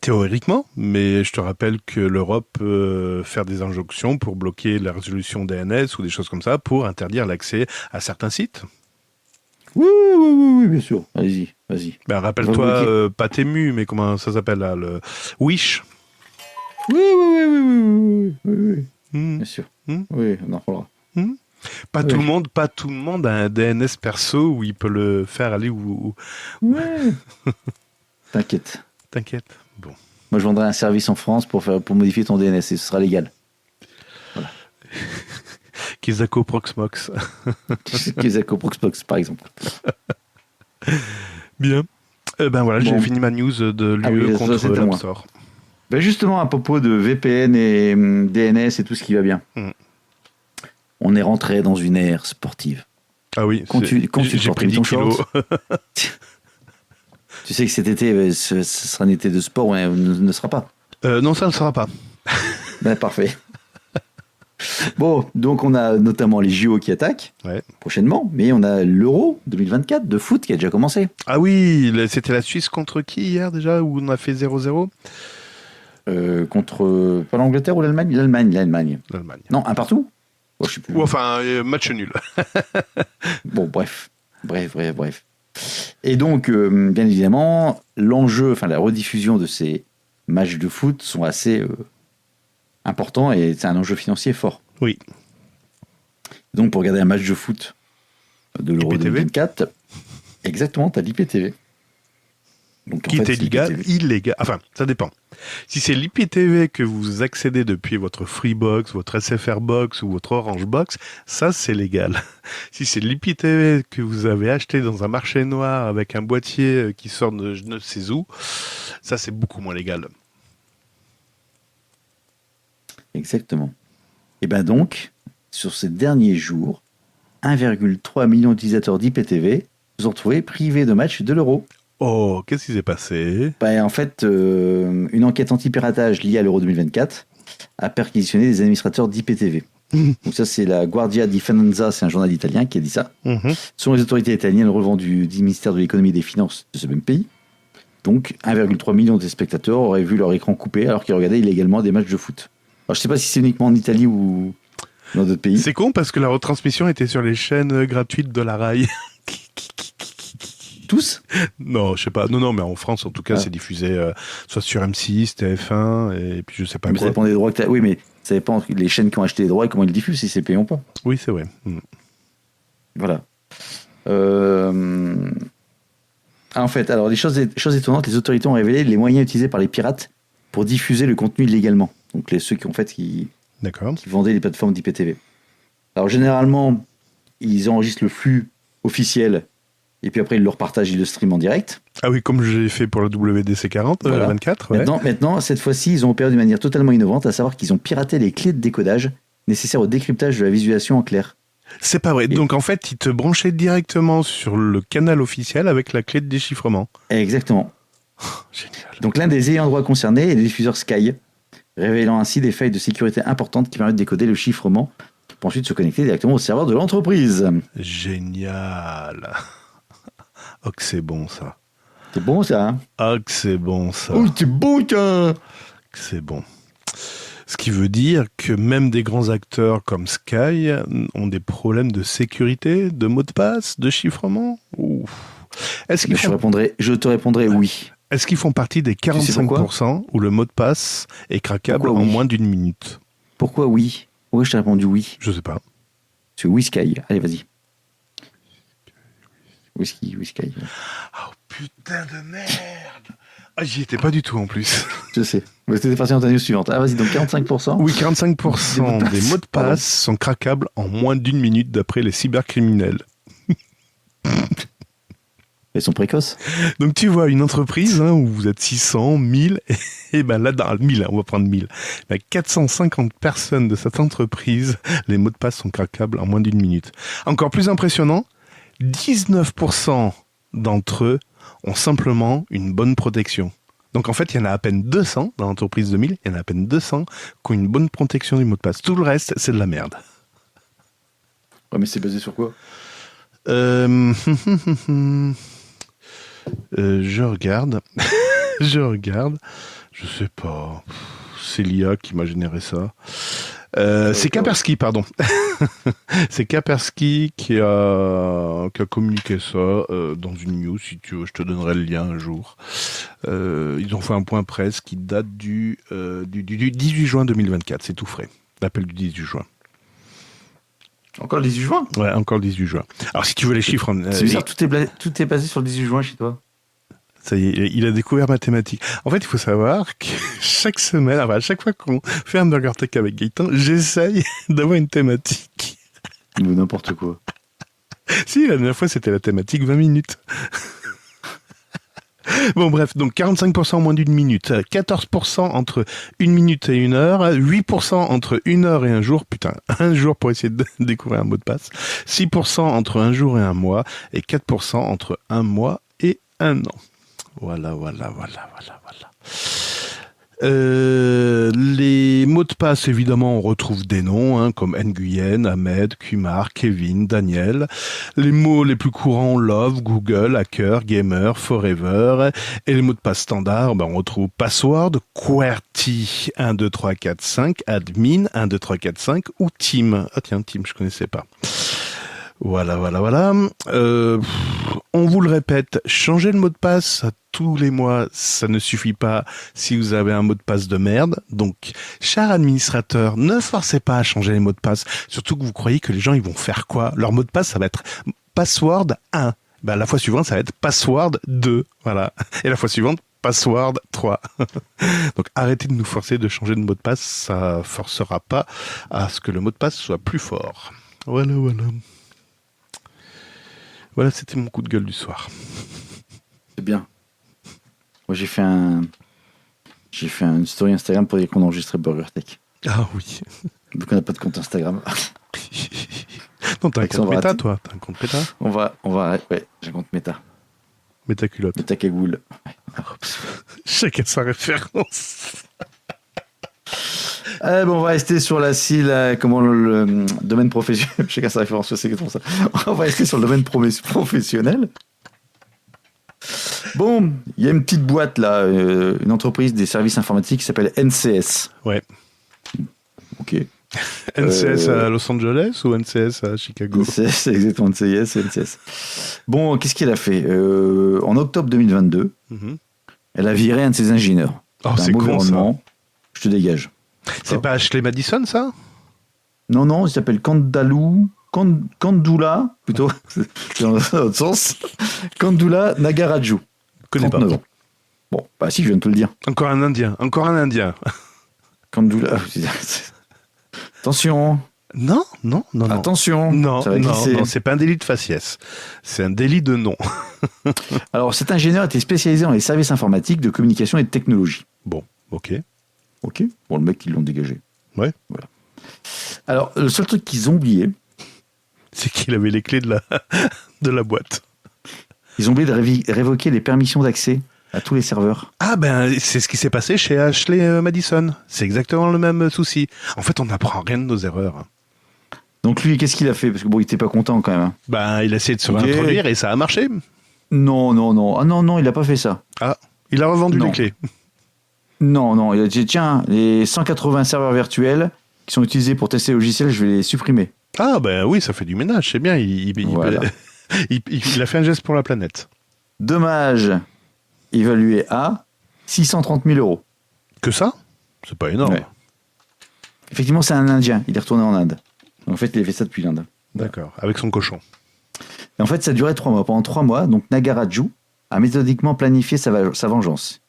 Théoriquement, mais je te rappelle que l'Europe peut faire des injonctions pour bloquer la résolution DNS ou des choses comme ça pour interdire l'accès à certains sites. Oui, bien sûr. Vas-y. Ben, rappelle-toi, pas Temu, mais comment ça s'appelle là, le Wish. Oui. Bien sûr. Oui, on en reparlera. Pas tout le monde a un DNS perso où il peut le faire aller où. Ouais. T'inquiète. Bon. Moi, je vendrai un service en France pour modifier ton DNS et ce sera légal. Voilà. Kizako Proxmox. Kizako Proxmox, par exemple. Bien. Ben voilà, j'ai fini ma news de l'UE contre l'App Store. Ben justement, à propos de VPN et DNS et tout ce qui va bien. On est rentré dans une ère sportive. Ah oui, j'ai pris 10 kilos. Tu sais que cet été, ce sera un été de sport, ouais, ne sera pas. Non, ça ne sera pas. Ben, parfait. Bon, donc on a notamment les JO qui attaquent prochainement, mais on a l'Euro 2024 de foot qui a déjà commencé. Ah oui, c'était la Suisse contre qui hier déjà, où on a fait 0-0 contre pas l'Angleterre ou l'Allemagne. L'Allemagne. Non, un partout. Oh, je sais plus. Ou enfin, match nul. Bon, bref. Et donc, bien évidemment, l'enjeu, enfin la rediffusion de ces matchs de foot sont assez importants et c'est un enjeu financier fort. Oui. Donc, pour regarder un match de foot de l'Euro 2024, exactement, tu as l'IPTV. Donc, qui est illégal. Enfin, ça dépend. Si c'est l'IPTV que vous accédez depuis votre Freebox, votre SFR Box ou votre Orange Box, ça c'est légal. Si c'est l'IPTV que vous avez acheté dans un marché noir avec un boîtier qui sort de je ne sais où, ça c'est beaucoup moins légal. Exactement. Et ben donc, sur ces derniers jours, 1,3 million d'utilisateurs d'IPTV se sont retrouvés privés de matchs de l'Euro. Oh, qu'est-ce qui s'est passé? Ben, en fait, une enquête anti-piratage liée à l'Euro 2024 a perquisitionné des administrateurs d'IPTV. Donc ça, c'est la Guardia di Finanza, c'est un journal italien qui a dit ça. Mhm. Selon les autorités italiennes relevant du ministère de l'économie et des finances de ce même pays. Donc 1,3 million de spectateurs auraient vu leur écran coupé alors qu'ils regardaient illégalement des matchs de foot. Alors je sais pas si c'est uniquement en Italie ou dans d'autres pays. C'est con parce que la retransmission était sur les chaînes gratuites de la RAI. Tous? Non, je sais pas. Non, mais en France, en tout cas, c'est diffusé soit sur M6, TF1, et puis je sais pas Mais ça quoi. dépend des droits que t'as. Oui, mais ça dépend les chaînes qui ont acheté les droits et comment ils le diffusent, si c'est payant ou pas. Oui, c'est vrai. Mm. Voilà. En fait, alors les choses étonnantes, les autorités ont révélé les moyens utilisés par les pirates pour diffuser le contenu illégalement. Donc ceux qui D'accord. vendaient les plateformes d'IPTV. Alors généralement, ils enregistrent le flux officiel et puis après ils le repartagent, ils le streament en direct. Ah oui, comme j'ai fait pour la WDC 40, Voilà. 24, ouais. Maintenant, cette fois-ci, ils ont opéré d'une manière totalement innovante, à savoir qu'ils ont piraté les clés de décodage nécessaires au décryptage de la visualisation en clair. C'est pas vrai. Donc en fait, ils te branchaient directement sur le canal officiel avec la clé de déchiffrement. Exactement. Génial. Donc l'un des ayants droit concernés est le diffuseur Sky, révélant ainsi des failles de sécurité importantes qui permettent de décoder le chiffrement pour ensuite se connecter directement au serveur de l'entreprise. Génial. Oh que c'est bon ça. C'est bon ça, hein? Ah que c'est bon ça. Oh, c'est bon ça! Que c'est bon. Ce qui veut dire que même des grands acteurs comme Sky ont des problèmes de sécurité, de mots de passe, de chiffrement. Ouf. Est-ce qu'ils Je te répondrai oui. Est-ce qu'ils font partie des sais 45% où le mot de passe est craquable Pourquoi en oui moins d'une minute? Pourquoi oui? Pourquoi je t'ai répondu oui? Je sais pas. C'est oui Sky. Allez, vas-y. Oui Sky. Oh putain de merde. Ah, j'y étais pas du tout en plus. Je sais. Mais c'était parti dans ta news suivante. Ah, vas-y, donc 45%. Oui, 45% des mots de Pardon. passe sont craquables en moins d'une minute d'après les cybercriminels. Elles sont précoces. Donc tu vois une entreprise où vous êtes 600, 1000, et ben là, dans 1000, on va prendre 1000. Ben, 450 personnes de cette entreprise, les mots de passe sont craquables en moins d'une minute. Encore plus impressionnant, 19% d'entre eux ont simplement une bonne protection. Donc en fait, il y en a à peine 200 dans l'entreprise de 1000, il y en a à peine 200 qui ont une bonne protection du mot de passe. Tout le reste, c'est de la merde. Ouais, mais c'est basé sur quoi? Je regarde. Je sais pas. C'est l'IA qui m'a généré ça. C'est Kaspersky, pardon. C'est Kaspersky qui a communiqué ça dans une news. Si tu veux, je te donnerai le lien un jour. Ils ont fait un point presse qui date du 18 juin 2024. C'est tout frais. L'appel du 18 juin. Encore le 18 juin? Ouais, encore le 18 juin. Alors, si tu veux les chiffres... C'est bizarre, tout est basé sur le 18 juin chez toi. Ça y est, il a découvert mathématiques. En fait, il faut savoir que chaque semaine, enfin, à chaque fois qu'on fait un Burger Tech avec Gaëtan, j'essaye d'avoir une thématique. Ou n'importe quoi. Si, la dernière fois, c'était la thématique 20 minutes. Bon, bref, donc 45% en moins d'une minute, 14% entre 1 minute et 1 heure, 8% entre 1 heure et 1 jour, putain, 1 jour pour essayer de découvrir un mot de passe, 6% entre 1 jour et 1 mois, et 4% entre 1 mois et 1 an. Voilà. Les mots de passe, évidemment, on retrouve des noms comme Nguyen, Ahmed, Kumar, Kevin, Daniel. Les mots les plus courants, Love, Google, Hacker, Gamer, Forever. Et les mots de passe standards, on retrouve Password, QWERTY, 1, 2, 3, 4, 5, Admin, 1, 2, 3, 4, 5, ou Team. Ah tiens, Team, je connaissais pas. Voilà. On vous le répète, changer le mot de passe tous les mois, ça ne suffit pas si vous avez un mot de passe de merde. Donc, chers administrateurs, ne forcez pas à changer les mots de passe. Surtout que vous croyez que les gens, ils vont faire quoi? Leur mot de passe, ça va être password 1. Ben, la fois suivante, ça va être password 2. Voilà. Et la fois suivante, password 3. Donc, arrêtez de nous forcer de changer de mot de passe. Ça forcera pas à ce que le mot de passe soit plus fort. Voilà. Voilà, c'était mon coup de gueule du soir. C'est bien. Moi, j'ai fait une story Instagram pour dire qu'on enregistrait Burger Tech. Ah oui. Donc on n'a pas de compte Instagram. Non, t'as un Alexandre compte méta, Ratti. toi. T'as un compte méta. Ouais, j'ai un compte Meta. Méta culotte. Meta Cagoule. Chacun sa référence. On va rester sur le domaine professionnel. Chacun sa référence, c'est exactement ça. On va rester sur le domaine professionnel. Bon, il y a une petite boîte là, une entreprise des services informatiques qui s'appelle NCS. Ouais. Ok. NCS à Los Angeles ou NCS à Chicago? NCS, c'est exactement NCS, c'est NCS. Bon, qu'est-ce qu'elle a fait En octobre 2022, Mhm. elle a viré un de ses ingénieurs. Oh, D'un c'est mauvais con, ça. rendement. Je te dégage. C'est pas Ashley Madison, ça? Non, il s'appelle Kandula, plutôt, c'est dans l'autre sens. Kandula Nagaraju, Connais pas. 39 ans. Bon, bah si, je viens de te le dire. Encore un Indien. Kandula. Attention, Non. attention. Non, ça va glisser. non, c'est pas un délit de faciès. C'est un délit de nom. Alors, cet ingénieur était spécialisé dans les services informatiques, de communication et de technologie. Bon, ok. Ok. Bon, le mec, ils l'ont dégagé. Ouais. Voilà. Alors, le seul truc qu'ils ont oublié, C'est qu'il avait les clés de la boîte. ils ont oublié de révoquer les permissions d'accès à tous les serveurs. Ah ben, c'est ce qui s'est passé chez Ashley Madison. C'est exactement le même souci. En fait, on n'apprend rien de nos erreurs. Donc lui, qu'est-ce qu'il a fait? Parce que bon, il était pas content quand même. Hein. Ben, il a essayé de se Ok. réintroduire et ça a marché. Non. Ah non, il a pas fait ça. Ah, il a revendu Non. les clés. Non, il a dit, tiens, les 180 serveurs virtuels qui sont utilisés pour tester le logiciel, je vais les supprimer. Ah ben oui, ça fait du ménage, c'est bien. Voilà. Il a fait un geste pour la planète. Dommage évalué à 630 000 euros. Que ça? C'est pas énorme. Ouais. Effectivement, c'est un Indien. Il est retourné en Inde. En fait, il a fait ça depuis l'Inde. D'accord, avec son cochon. Et en fait, ça durait 3 mois. Pendant 3 mois, donc Nagaraju a méthodiquement planifié sa vengeance.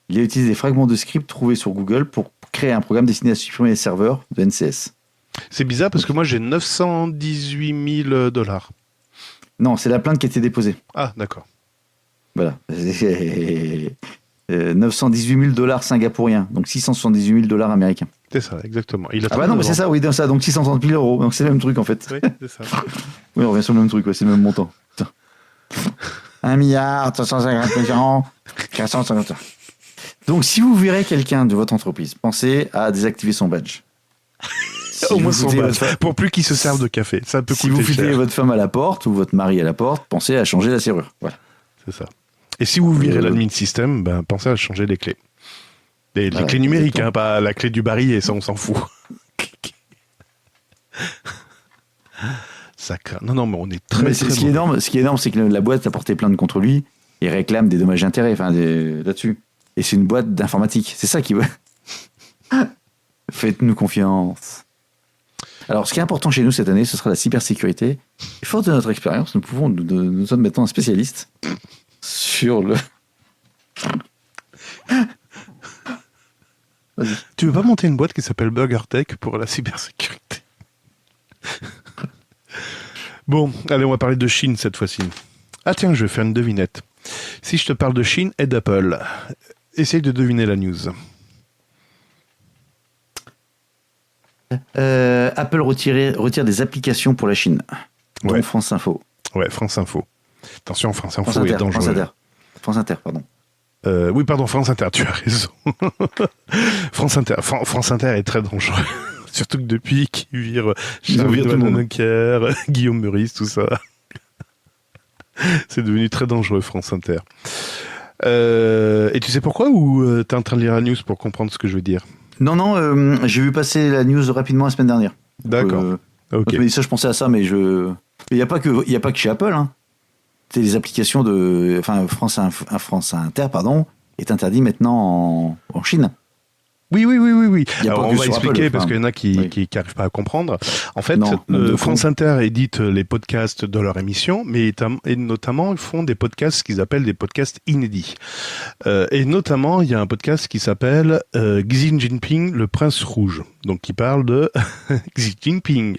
Il a utilisé des fragments de script trouvés sur Google pour créer un programme destiné à supprimer les serveurs de NCS. C'est bizarre parce que moi j'ai 918 000 $. Non, c'est la plainte qui a été déposée. Ah, d'accord. Voilà. 918 000 $ singapouriens, donc 678 000 $ américains. C'est ça, exactement. Il a Ah bah non, mais c'est ça, oui, ça, donc 630 000 euros. Donc c'est le même truc en fait. Oui, c'est ça. Oui, on revient sur le même truc, ouais, c'est le même montant. Putain. 1 milliard, 350 millions, 450. Donc si vous verrez quelqu'un de votre entreprise, pensez à désactiver son badge. Si Au moins vous son foutez badge. votre- Pour plus qu'il se serve de café. Ça peut Si coûter vous foutez cher. votre femme à la porte ou votre mari à la porte, pensez à changer la serrure. Voilà. C'est ça. Et si vous virez l'admin system, ben, pensez à changer les clés. Les Voilà, clés numériques, exactement. hein, pas la clé du barillet, ça on s'en fout. Ça craint. Non, mais on est très, Mais très ce qui est énorme, c'est que la boîte a porté plainte contre lui et réclame des dommages et intérêts, là-dessus. Et c'est une boîte d'informatique. C'est ça qui veut. Faites-nous confiance. Alors, ce qui est important chez nous cette année, ce sera la cybersécurité. Et fort de notre expérience, nous sommes maintenant un spécialiste sur le. Vas-y. Tu veux pas monter une boîte qui s'appelle BurgerTech pour la cybersécurité? Bon, allez, on va parler de Chine cette fois-ci. Ah tiens, je vais faire une devinette. Si je te parle de Chine et d'Apple, essaye de deviner la news. Apple retire des applications pour la Chine, dont Ouais. France Info. Ouais, France Info. Attention, France Info France est Inter, dangereux. France Inter, pardon. Oui, pardon, France Inter, tu as raison. France Inter est très dangereux. Surtout que depuis qu'ils virent Ils ont viré tout le monde. Necker, Guillaume Meurice, tout ça. C'est devenu très dangereux, France Inter. Et tu sais pourquoi ou t'es en train de lire la news pour comprendre ce que je veux dire? Non, j'ai vu passer la news rapidement la semaine dernière. D'accord. Ok. Je me dis ça, je pensais à ça, mais il n'y a pas que chez Apple. Hein. C'est les applications de, enfin, France Inter, pardon, est interdit maintenant en Chine. Oui. Il y a Alors, pas on que va sur expliquer Apple, parce enfin, qu'il y en a qui oui. n'arrivent pas à comprendre. En fait, Non, nombre de France cons. Inter édite les podcasts de leur émission, mais et notamment, ils font des podcasts qu'ils appellent des podcasts inédits. Et notamment, il y a un podcast qui s'appelle Xi Jinping, le prince rouge. donc qui parle de Xi Jinping.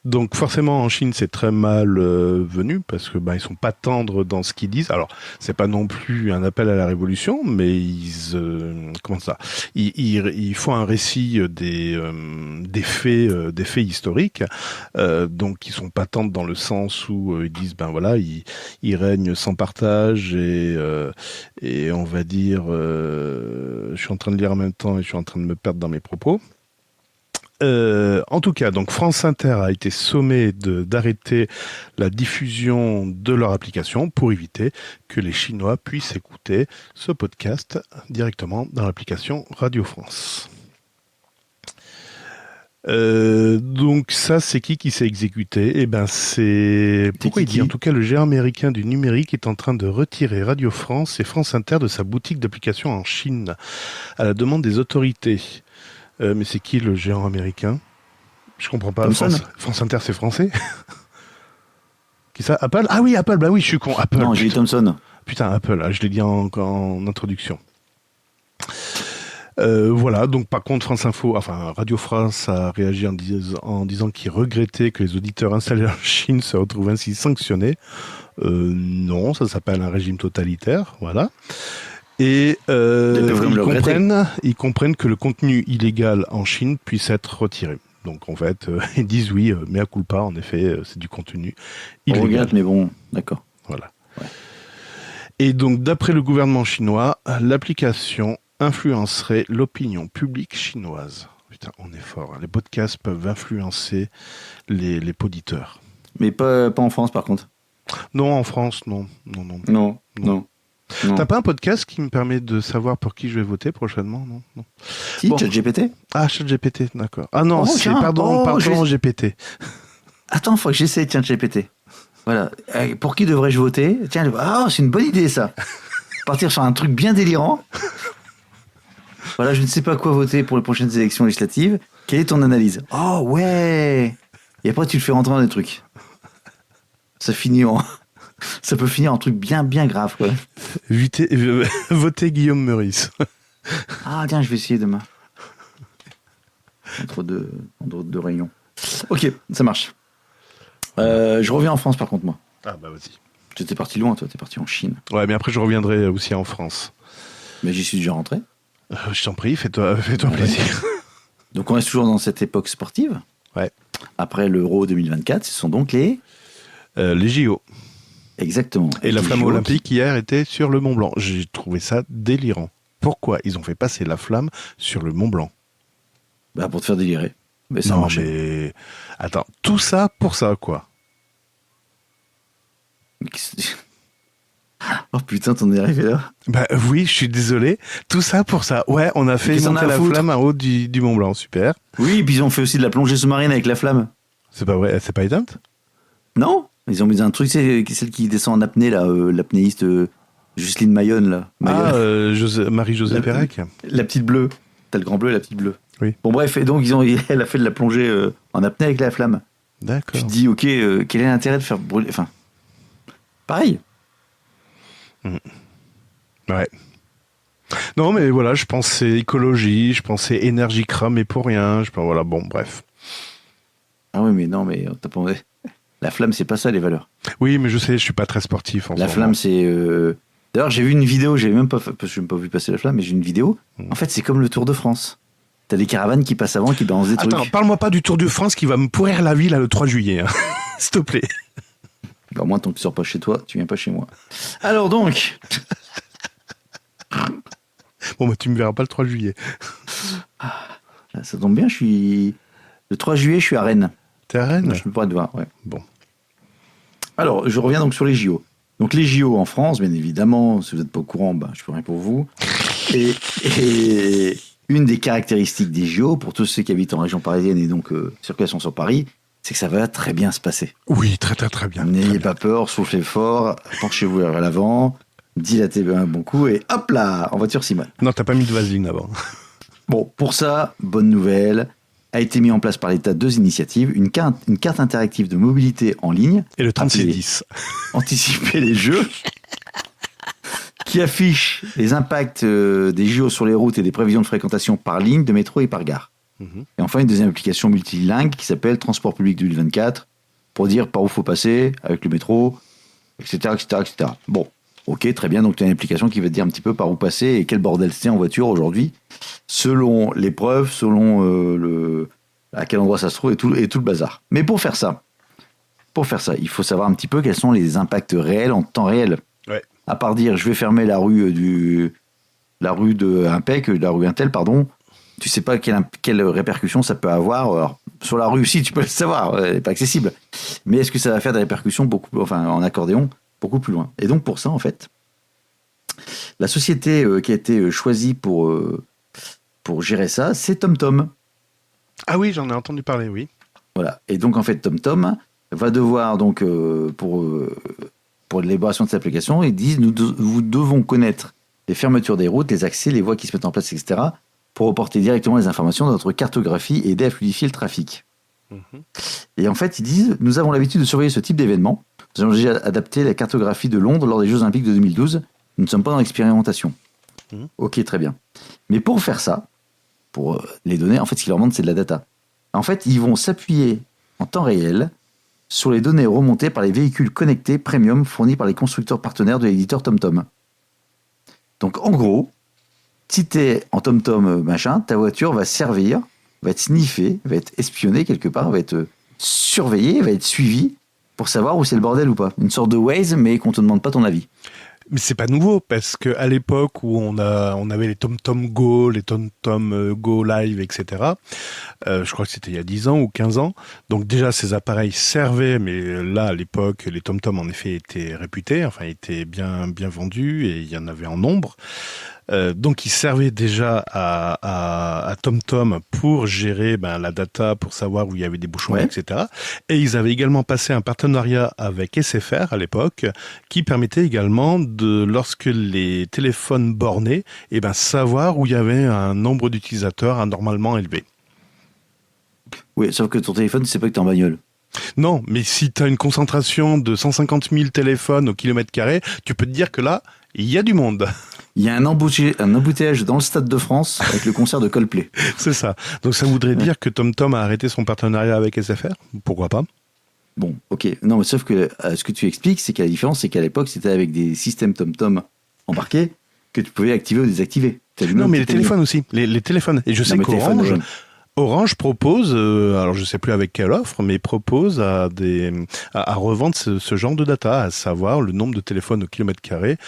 Donc forcément en Chine c'est très mal venu parce que ils sont pas tendres dans ce qu'ils disent. Alors c'est pas non plus un appel à la révolution, mais ils font un récit des faits historiques. Donc ils sont pas tendres dans le sens où ils disent ils règnent sans partage et on va dire je suis en train de lire en même temps et je suis en train de me perdre dans mes propos. En tout cas, donc France Inter a été sommé d'arrêter la diffusion de leur application pour éviter que les Chinois puissent écouter ce podcast directement dans l'application Radio France. Donc ça, c'est qui s'est exécuté ? C'est... Pourquoi il dit ? En tout cas, le géant américain du numérique est en train de retirer Radio France et France Inter de sa boutique d'applications en Chine, à la demande des autorités. Mais c'est qui le géant américain ? Je comprends pas. France Inter, c'est français ? Qui ça ? Apple ? Ah oui, Apple. Oui, je suis con. Apple. Non, j'ai dit Thomson. Putain, Apple. Je l'ai dit en introduction. Voilà. Donc, par contre, Radio France a réagi en disant qu'il regrettait que les auditeurs installés en Chine se retrouvent ainsi sanctionnés. Non, ça s'appelle un régime totalitaire. Voilà. Et ils comprennent que le contenu illégal en Chine puisse être retiré. Donc en fait, ils disent oui, mea culpa, en effet, c'est du contenu illégal. On regrette, mais bon, d'accord. Voilà. Ouais. Et donc d'après le gouvernement chinois, l'application influencerait l'opinion publique chinoise. Putain, on est fort. Hein. Les podcasts peuvent influencer les auditeurs. Mais pas en France, par contre. Non, en France, non. Non. T'as pas un podcast qui me permet de savoir pour qui je vais voter prochainement, non. Si, bon. ChatGPT. Ah, ChatGPT, d'accord. Ah non, pardon, GPT. Attends, faut que j'essaie, tiens, GPT. Voilà. Pour qui devrais-je voter ? Tiens, c'est une bonne idée, ça. Partir sur un truc bien délirant. Voilà, je ne sais pas quoi voter pour les prochaines élections législatives. Quelle est ton analyse ? Oh, ouais. Et après, tu le fais rentrer dans des trucs. Ça peut finir en truc bien grave, quoi. Votez Guillaume Meurice. Ah, tiens, je vais essayer demain. Entre deux réunions. Ok, ça marche. Je reviens en France, par contre, moi. Ah, vas-y. Tu étais parti loin, toi, t'es parti en Chine. Ouais, mais après, je reviendrai aussi en France. Mais j'y suis déjà rentré. Je t'en prie, fais-toi plaisir. Donc, on reste toujours dans cette époque sportive. Ouais. Après l'Euro 2024, ce sont donc les JO. Exactement. Et la flamme olympique hier était sur le Mont Blanc. J'ai trouvé ça délirant. Pourquoi ils ont fait passer la flamme sur le Mont Blanc ? Pour te faire délirer. Mais ça marchait. Mais attends, tout ça pour ça, quoi. Oh putain, t'en es arrivé là ? Oui, je suis désolé. Tout ça pour ça. Ouais, on a fait monter la flamme en haut du Mont Blanc. Super. Oui, et puis ils ont fait aussi de la plongée sous-marine avec la flamme. C'est pas vrai, c'est pas éteinte ? Non ? Ils ont mis un truc, c'est celle qui descend en apnée, là, l'apnéiste Jocelyne Mayonne, là. Marie-Josée Pérec. La petite bleue. T'as le grand bleu et la petite bleue. Oui. Bon, bref, et donc elle a fait de la plongée en apnée avec la flamme. D'accord. Tu te dis, ok, quel est l'intérêt de faire brûler. Enfin, pareil. Ouais. Non, mais voilà, je pensais écologie, je pensais énergie cramée pour rien. Voilà, bon, bref. Ah oui, mais non, mais t'as pas. La flamme, c'est pas ça, les valeurs. Oui, mais je sais, je suis pas très sportif en ce moment. La flamme, c'est... D'ailleurs, j'ai vu une vidéo, j'ai même pas vu passer la flamme, mais j'ai une vidéo. En fait, c'est comme le Tour de France. T'as des caravanes qui passent avant, qui balancent des trucs. Attends, parle-moi pas du Tour de France qui va me pourrir la vie, là, le 3 juillet. Hein. S'il te plaît. Au moins, tant que tu sors pas chez toi, tu viens pas chez moi. Alors donc... Bon, tu me verras pas le 3 juillet. Ça tombe bien, le 3 juillet, je suis à Rennes. T'es à Rennes ? Je peux pas te voir, ouais. Bon. Alors, je reviens donc sur les JO. Donc, les JO en France, bien évidemment, si vous n'êtes pas au courant, je peux rien pour vous. Et une des caractéristiques des JO, pour tous ceux qui habitent en région parisienne et donc circulation sur Paris, c'est que ça va très bien se passer. Oui, très bien. N'ayez pas peur, soufflez fort, penchez-vous vers l'avant, dilatez un bon coup et hop là, en voiture Simone. Non, t'as pas mis de vaseline avant. Bon, pour ça, bonne nouvelle, a été mis en place par l'État 2 initiatives, une carte interactive de mobilité en ligne. Et le 3610. Anticiper les jeux. Qui affiche les impacts des JO sur les routes et des prévisions de fréquentation par ligne, de métro et par gare. Mhm. Et enfin, une deuxième application multilingue qui s'appelle Transport public 2024 pour dire par où faut passer avec le métro, etc., etc., etc. Bon, ok, très bien. Donc, tu as une application qui va te dire un petit peu par où passer et quel bordel c'est en voiture aujourd'hui, selon l'épreuve, selon à quel endroit ça se trouve et tout le bazar. Mais pour faire ça, il faut savoir un petit peu quels sont les impacts réels en temps réel. Ouais. À part dire, je vais fermer la rue de Impec, la rue Intel, pardon. Tu sais pas quelle répercussion ça peut avoir. Alors, sur la rue aussi, tu peux le savoir, elle n'est pas accessible. Mais est-ce que ça va faire des répercussions en accordéon, beaucoup plus loin. Et donc pour ça, en fait, la société qui a été choisie pour gérer ça, c'est TomTom. Ah oui, j'en ai entendu parler, oui. Voilà. Et donc en fait, TomTom va devoir donc pour l'élaboration de cette application, ils disent nous devons connaître les fermetures des routes, les accès, les voies qui se mettent en place, etc. pour reporter directement les informations dans notre cartographie et aider à fluidifier le trafic. Mhm. Et en fait, ils disent nous avons l'habitude de surveiller ce type d'événement. Nous avons déjà adapté la cartographie de Londres lors des Jeux Olympiques de 2012. Nous ne sommes pas dans l'expérimentation. Mhm. Ok, très bien. Mais pour faire ça, pour les données, en fait, ce qu'ils leur demandent, c'est de la data. En fait, ils vont s'appuyer en temps réel sur les données remontées par les véhicules connectés premium fournis par les constructeurs partenaires de l'éditeur TomTom. Donc, en gros, si tu es en TomTom machin, ta voiture va servir, va être sniffée, va être espionnée quelque part, va être surveillée, va être suivie pour savoir où c'est le bordel ou pas. Une sorte de Waze, mais qu'on te demande pas ton avis. Mais c'est pas nouveau, parce que à l'époque où on avait les TomTom Go, les TomTom Go Live, etc., je crois que c'était il y a 10 ans ou 15 ans, donc déjà ces appareils servaient, mais là, à l'époque, les TomTom, en effet, étaient réputés, enfin, étaient bien vendus, et il y en avait en nombre. Donc ils servaient déjà à TomTom pour gérer la data, pour savoir où il y avait des bouchons, Ouais. etc. Et ils avaient également passé un partenariat avec SFR à l'époque, qui permettait également de, lorsque les téléphones bornaient, savoir où il y avait un nombre d'utilisateurs anormalement élevé. Oui, sauf que ton téléphone, tu sais pas que t'es en bagnole. Non, mais si tu as une concentration de 150 000 téléphones au kilomètre carré, tu peux te dire que là, il y a du monde. Il y a un embouteillage dans le Stade de France avec le concert de Coldplay. C'est ça. Donc ça voudrait dire que TomTom a arrêté son partenariat avec SFR ? Pourquoi pas ? Bon, ok. Non, mais sauf que ce que tu expliques, c'est que la différence, c'est qu'à l'époque, c'était avec des systèmes TomTom embarqués que tu pouvais activer ou désactiver. Non, mais les téléphones aussi. Les téléphones. Et je sais qu'Orange... Orange propose, alors je sais plus avec quelle offre, mais propose à revendre ce genre de data, à savoir le nombre de téléphones au kilomètre carré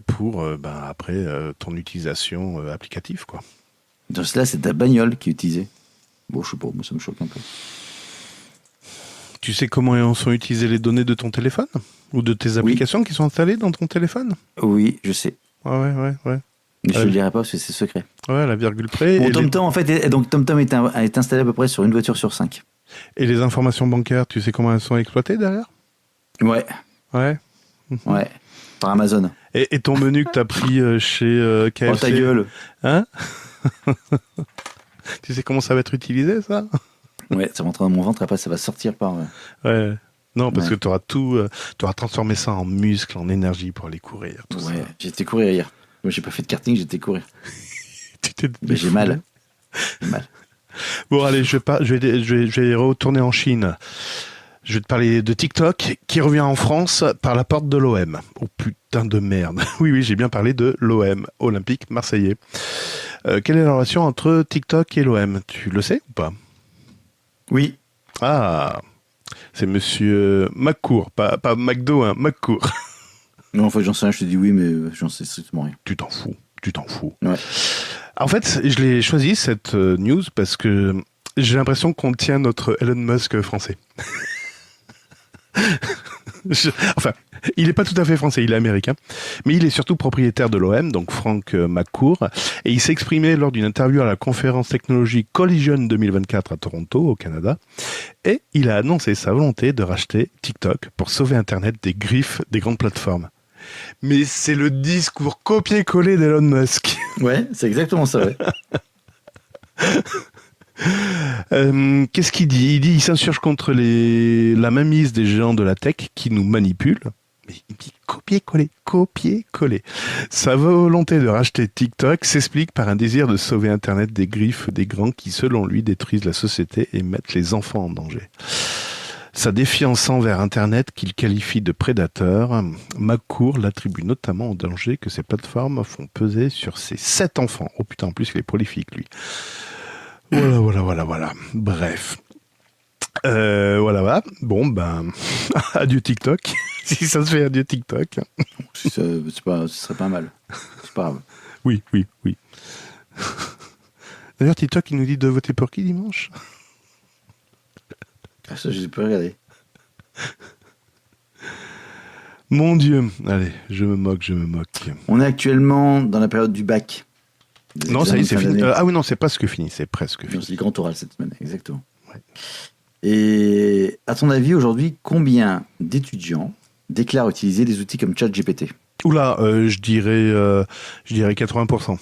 pour après ton utilisation applicative, quoi. Dans cela, c'est ta bagnole qui est utilisée. Bon, je sais pas, moi ça me choque un peu. Tu sais comment sont utilisées les données de ton téléphone ou de tes applications qui sont installées dans ton téléphone ? Oui, je sais. Ouais. Mais je ne le dirai pas parce que c'est secret. Ouais, la virgule près. Bon, TomTom, en fait, donc TomTom est installé à peu près sur une voiture sur 5. Et les informations bancaires, tu sais comment elles sont exploitées derrière ? Ouais. Ouais. Ouais. Par Amazon. Et ton menu que t'as pris chez KFC ? Oh, ta gueule. Hein ? Tu sais comment ça va être utilisé, ça ? Ouais, ça va rentrer dans mon ventre, après ça va sortir par... Ouais. Non, parce que t'auras transformé ça en muscle, en énergie pour aller courir, tout ça. Ouais, j'ai été courir hier. Moi, j'ai pas fait de karting, j'ai été courir. Mais j'ai mal. J'ai mal. Bon, allez, je vais retourner en Chine. Je vais te parler de TikTok qui revient en France par la porte de l'OM. Oh putain de merde. Oui, j'ai bien parlé de l'OM, Olympique Marseillais. Quelle est la relation entre TikTok et l'OM ? Tu le sais ou pas ? Oui. Ah, c'est monsieur McCourt, pas McDo, hein, McCourt. Non, en fait, j'en sais rien, je te dis oui, mais j'en sais strictement rien. Tu t'en fous. Ouais. En fait, je l'ai choisi, cette news, parce que j'ai l'impression qu'on tient notre Elon Musk français. Enfin, il n'est pas tout à fait français, il est américain, mais il est surtout propriétaire de l'OM, donc Frank McCourt, et il s'est exprimé lors d'une interview à la conférence technologique Collision 2024 à Toronto, au Canada, et il a annoncé sa volonté de racheter TikTok pour sauver Internet des griffes des grandes plateformes. Mais c'est le discours copié-collé d'Elon Musk. Ouais, c'est exactement ça, ouais. Qu'est-ce qu'il dit ? Il dit qu'il s'insurge contre la mainmise des géants de la tech qui nous manipulent. Mais il dit copier-coller. Sa volonté de racheter TikTok s'explique par un désir de sauver Internet des griffes des grands qui, selon lui, détruisent la société et mettent les enfants en danger. Sa défiance envers Internet, qu'il qualifie de prédateur, McCourt l'attribue notamment au danger que ces plateformes font peser sur ses 7 enfants. Oh putain, en plus il est prolifique, lui. Voilà. Bref. Voilà. Bon, ben, adieu TikTok. Si ça se fait, adieu TikTok. Ce serait pas mal. C'est pas grave. Oui. D'ailleurs, TikTok, il nous dit de voter pour qui dimanche ? Ah, ça, je n'ai pas regardé. Mon Dieu. Allez, je me moque. On est actuellement dans la période du bac. Non, ça y est, c'est fini. Ah oui, non, c'est presque fini. C'est presque fini. C'est le grand oral cette semaine, exactement. Ouais. Et à ton avis, aujourd'hui, combien d'étudiants déclarent utiliser des outils comme ChatGPT ? Oula, je dirais 80%.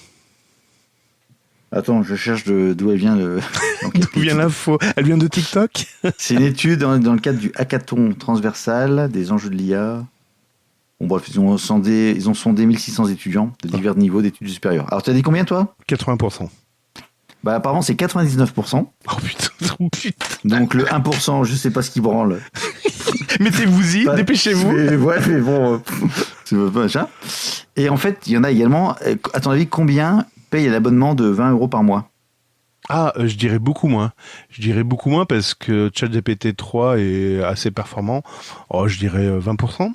Attends, je cherche d'où elle vient. D'où vient l'info ? Elle vient de TikTok ? C'est une étude dans le cadre du hackathon transversal des enjeux de l'IA. Bon, bref, ils ont sondé 1600 étudiants de divers niveaux d'études supérieures. Alors, tu as dit combien, toi ? 80%. Bah, apparemment, c'est 99%. Oh putain. Donc, le 1%, je sais pas ce qui branle. Mettez-vous-y, dépêchez-vous. Mais bon, c'est pas machin. Et en fait, il y en a également. À ton avis, combien paye l'abonnement de 20 € par mois ? Ah, je dirais beaucoup moins. Parce que ChatGPT 3 est assez performant. Oh, je dirais 20%.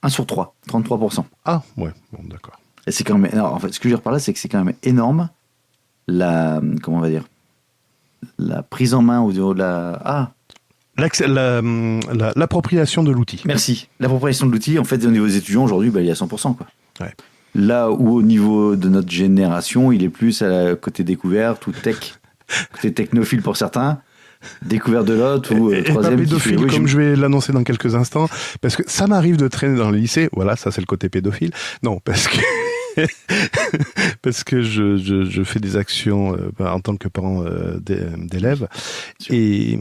1 sur 3, 33%. Ah, ouais, bon, d'accord. Et c'est quand même. Alors, en fait, ce que je veux dire par là, c'est que c'est quand même énorme comment on va dire, la prise en main ou de la. L'appropriation de l'outil. Merci. L'appropriation de l'outil, en fait, au niveau des étudiants, aujourd'hui, il est à 100%, quoi. Ouais. Là où, au niveau de notre génération, il est plus à côté découverte ou tech, côté technophile pour certains, découverte de l'autre ou troisième. Pas pédophile, comme je vais l'annoncer dans quelques instants, parce que ça m'arrive de traîner dans le lycée. Voilà, ça c'est le côté pédophile. Non, parce que parce que je fais des actions en tant que parent d'élèves. Et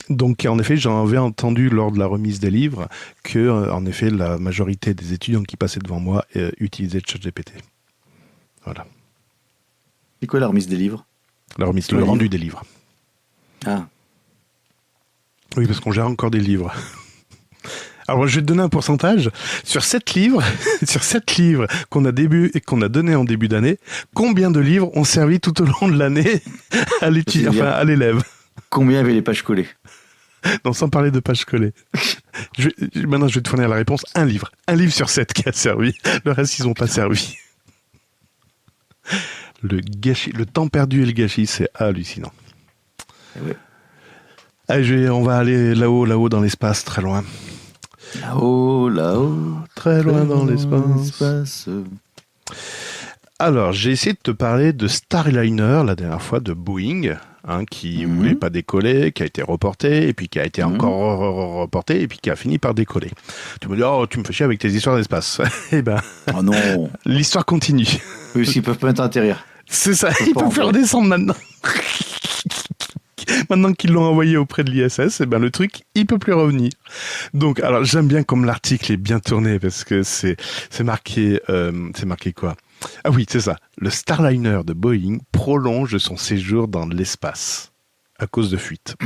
donc, en effet, j'en avais entendu lors de la remise des livres que, en effet, la majorité des étudiants qui passaient devant moi utilisaient ChatGPT. Voilà. C'est quoi la remise des livres ? Le rendu des livres. Ah. Oui, parce qu'on gère encore des livres. Alors, je vais te donner un pourcentage. Sur 7 livres, qu'on a donné en début d'année, combien de livres ont servi tout au long de l'année à l'élève ? Combien avaient les pages collées ? Non, sans parler de pages collées. Maintenant, je vais te fournir la réponse. Un livre sur 7 qui a servi. Le reste, ils n'ont pas servi. Le gâchis, le temps perdu et le gâchis, c'est hallucinant. Ouais. Allez, on va aller là-haut dans l'espace, très loin. Là-haut, très loin dans l'espace. Alors, j'ai essayé de te parler de Starliner la dernière fois, de Boeing, qui voulait pas décoller, qui a été reporté, et puis qui a été encore reporté, et puis qui a fini par décoller. Tu me dis, oh, tu me fais chier avec tes histoires d'espace. Eh ben, oh non. L'histoire continue. Oui, parce qu'ils peuvent pas mettre à atterrir. C'est ça, ils peuvent plus redescendre maintenant. Maintenant qu'ils l'ont envoyé auprès de l'ISS, eh ben le truc, il peut plus revenir. Donc, alors j'aime bien comme l'article est bien tourné parce que c'est marqué quoi ? Ah oui, c'est ça. Le Starliner de Boeing prolonge son séjour dans l'espace à cause de fuite.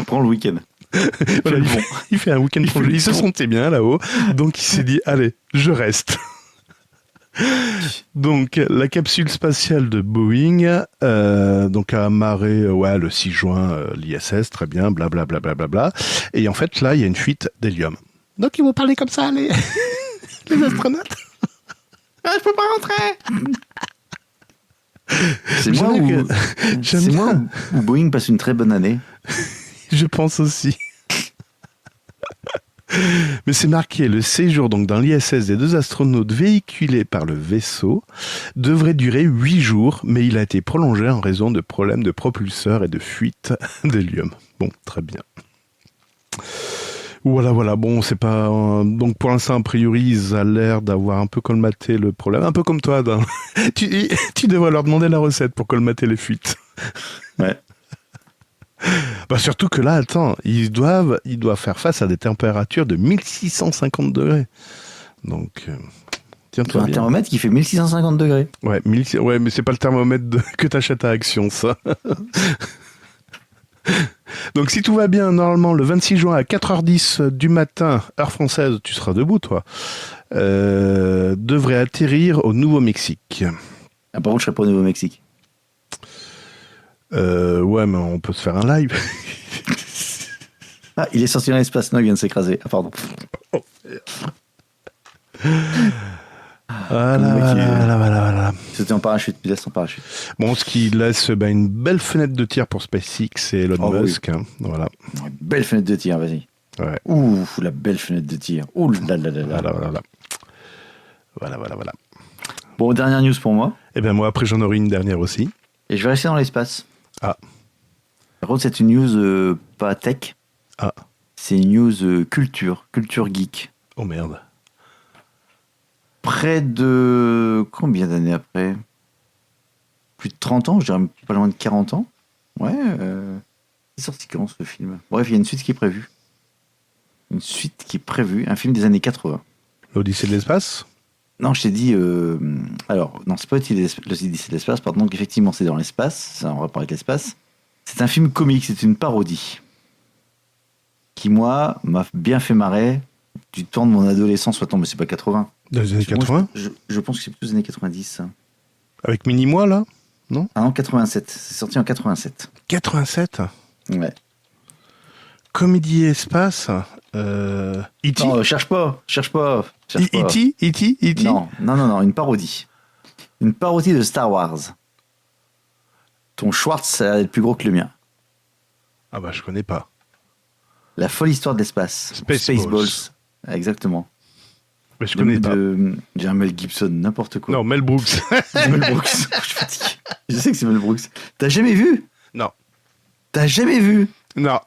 Prends le week-end. Voilà, il fait un week-end prolongé. Il se sentait bien là-haut, donc il s'est dit allez, je reste. Donc la capsule spatiale de Boeing donc a amarré le 6 juin l'ISS, très bien, blablabla. Et en fait là il y a une fuite d'hélium. Donc ils vont parler comme ça les astronautes. Ah, je peux pas rentrer. C'est moi où Boeing passe une très bonne année. Je pense aussi. Mais c'est marqué, le séjour donc dans l'ISS des 2 astronautes véhiculés par le vaisseau devrait durer 8 jours, mais il a été prolongé en raison de problèmes de propulseur et de fuite d'hélium. Bon, très bien. Voilà, bon, c'est pas... donc pour l'instant, a priori, ils ont l'air d'avoir un peu colmaté le problème. Un peu comme toi, tu devrais leur demander la recette pour colmater les fuites. Ouais. Bah surtout que là, attends, ils doivent faire face à des températures de 1650 degrés. Donc, tiens-toi Un bien. thermomètre qui fait 1650 degrés. Ouais, ouais, mais c'est pas le thermomètre que t'achètes à Action, ça. Donc si tout va bien, normalement, le 26 juin à 4h10 du matin, heure française, tu seras debout, toi, devrait atterrir au Nouveau-Mexique. Ah, par contre, je serais pas au Nouveau-Mexique. Ouais, mais on peut se faire un live. Ah, il est sorti dans l'espace. Non, il vient de s'écraser. Ah, pardon. Voilà. C'était en parachute. Il laisse en parachute. Bon, ce qui laisse une belle fenêtre de tir pour SpaceX et Elon Oh, Musk. Hein, voilà. Belle fenêtre de tir, vas-y. Ouais. Ouh, la belle fenêtre de tir. Ouh là là là là. Voilà. Bon, dernière news pour moi. Et bien moi, après, j'en aurai une dernière aussi. Et je vais rester dans l'espace. Ah. Par contre, c'est une news pas tech. Ah. C'est une news culture geek. Oh merde. Près de... Combien d'années après? Plus de 30 ans, je dirais pas loin de 40 ans. Ouais. C'est sorti quand ce film? Bref, il y a une suite qui est prévue. Un film des années 80. L'Odyssée de l'espace? Non, je t'ai dit... Alors, non, c'est pas l'Odyssée de l'espace, pardon. Donc effectivement, c'est dans l'espace. C'est en rapport avec l'espace. C'est un film comique, c'est une parodie. Qui, moi, m'a bien fait marrer du temps de mon adolescence. Attends, mais c'est pas 80. Dans les années 80? Je pense que c'est plutôt les années 90, ça. Avec Mini-moi, là? Non? Ah non, 87. C'est sorti en 87. 87? Ouais. Comédie espace? E.T.? Non, cherche pas. E.T.? Non, une parodie. Une parodie de Star Wars. Ton Schwartz, ça a l'air d'être plus gros que le mien. Ah bah, je connais pas. La folle histoire de l'espace. Spaceballs. Exactement. Mais je connais pas. J'ai un Mel Gibson, n'importe quoi. Non, Mel Brooks. Mel Brooks. Je suis fatigué. Je sais que c'est Mel Brooks. T'as jamais vu? Non. T'as jamais vu? Non.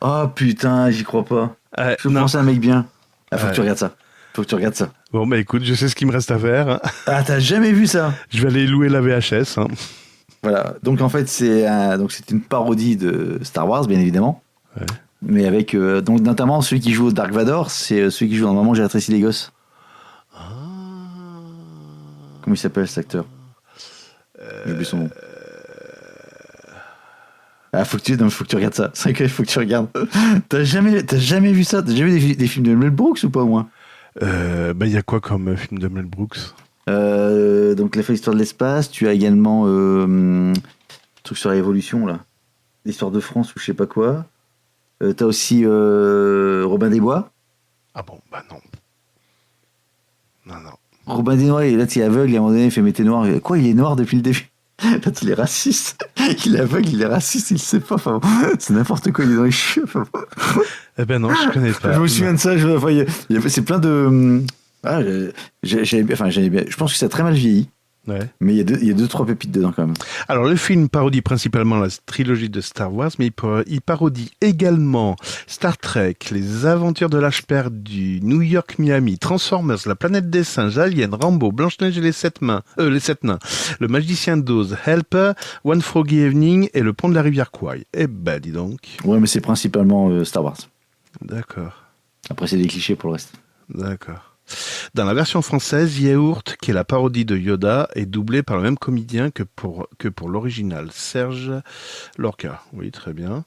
Oh putain, j'y crois pas. Je pense à un mec bien. Ah, faut que tu regardes ça. Bon, bah écoute, je sais ce qu'il me reste à faire. Hein. Ah, t'as jamais vu ça? Je vais aller louer la VHS. Hein. Voilà. Donc en fait, c'est une parodie de Star Wars, bien évidemment. Ouais. Mais avec donc notamment celui qui joue au Dark Vador, c'est celui qui joue dans Maman j'ai rétréci les gosses. Comment il s'appelle cet acteur? J'ai oublié son nom. Ah, faut que tu regardes ça. C'est vrai qu'il faut que tu regardes. T'as jamais vu ça? T'as jamais vu des films de Mel Brooks ou pas, au moins? Bah, y a quoi comme film de Mel Brooks? Donc, la folle histoire de l'espace. Tu as également truc sur la Révolution, là. L'histoire de France ou je sais pas quoi. T'as aussi Robin des Bois. Ah bon, bah non. Non. Robin des Bois, et là, tu es aveugle, et à un moment donné, il fait « Mais t'es noir ». Quoi, il est noir depuis le début? Là, il est raciste. Il est aveugle, il est raciste, il sait pas. Enfin, c'est n'importe quoi, il est dans les cheveux. Enfin, eh ben non, je connais pas. Je me souviens de ça. C'est plein de... Ah, je pense que ça a très mal vieilli. Ouais. Mais il y a deux, trois pépites dedans quand même. Alors le film parodie principalement la trilogie de Star Wars, mais il parodie également Star Trek, Les Aventures de l'Âge perdu, New York, Miami, Transformers, La Planète des Singes, Alien, Rambo, Blanche-Neige et les Sept Nains, Le Magicien d'Oz, Helper, One Froggy Evening et Le Pont de la Rivière Kwai. Eh ben dis donc. Ouais, mais c'est principalement Star Wars. D'accord. Après c'est des clichés pour le reste. D'accord. Dans la version française, Yaourt, qui est la parodie de Yoda, est doublé par le même comédien que pour l'original, Serge Lorca. Oui, très bien.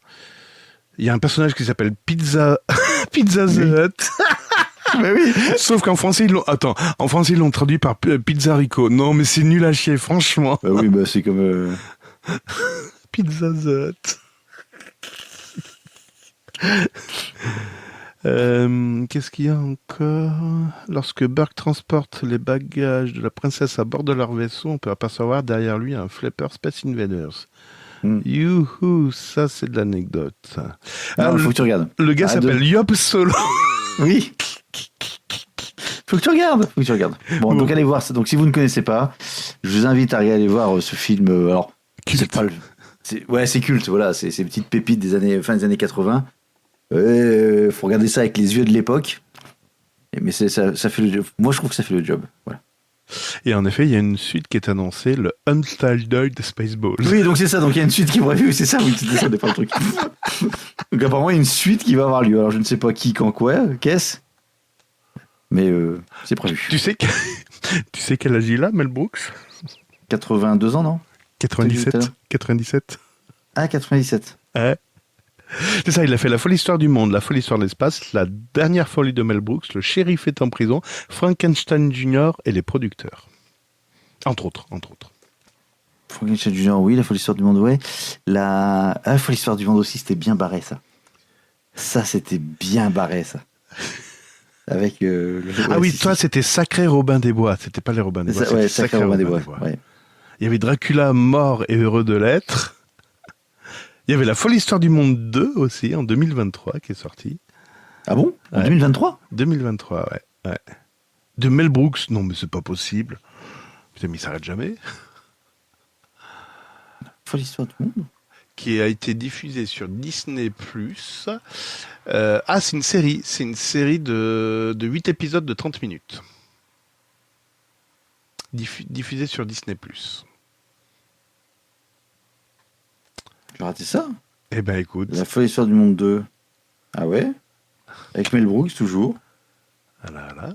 Il y a un personnage qui s'appelle Pizza The Hut. Mais oui. Sauf qu'en français, ils l'ont traduit par Pizza Rico. Non, mais c'est nul à chier, franchement. Bah oui, bah c'est comme... Pizza The Hut. Qu'est-ce qu'il y a encore? Lorsque Burke transporte les bagages de la princesse à bord de leur vaisseau, on peut apercevoir derrière lui un flipper Space Invaders. Youhou, ça c'est de l'anecdote. Faut que tu regardes. Le gars s'appelle Yop Solo. Oui. Faut que tu regardes. Bon, donc allez voir ça. Donc si vous ne connaissez pas, je vous invite à aller voir ce film. Alors, c'est pas c'est culte. Voilà, c'est ces petites pépites fin des années 80. Faut regarder ça avec les yeux de l'époque. Mais ça fait le job. Moi, je trouve que ça fait le job. Voilà. Et en effet, il y a une suite qui est annoncée, le Untitled Spaceballs. Oui, donc c'est ça. Donc il y a une suite qui est prévue. C'est ça, oui, c'était ça, n'est pas le truc. Donc apparemment, il y a une suite qui va avoir lieu. Alors je ne sais pas qui, quand, quoi, qu'est-ce. Mais c'est prévu. Tu sais quel âge il a, Mel Brooks? 82 ans, non? 97. 97. Ah, 97. Ouais. C'est ça, il a fait La folle histoire du monde, La folle histoire de l'espace, La dernière folie de Mel Brooks, Le shérif est en prison, Frankenstein Jr. et les producteurs. Entre autres. Frankenstein Junior, oui, La folle histoire du monde, ouais. La folle histoire du monde aussi, c'était bien barré, ça. Ça, c'était bien barré, ça. Avec Ah oui, toi, c'était Sacré Robin des Bois, c'était pas les Robins des Bois. Ouais, Sacré Robin des Bois. Ouais. Il y avait Dracula mort et heureux de l'être. Il y avait La folle histoire du monde 2 aussi, en 2023, qui est sorti. Ah bon? En 2023? 2023, ouais. De Mel Brooks, non mais c'est pas possible. Putain, mais il s'arrête jamais. Folle histoire du monde? Qui a été diffusé sur Disney+. C'est une série. C'est une série de 8 épisodes de 30 minutes. Diffusée sur Disney+. J'ai raté ça? Eh ben écoute. La folle histoire du monde 2. Ah ouais? Avec Mel Brooks, toujours. Voilà.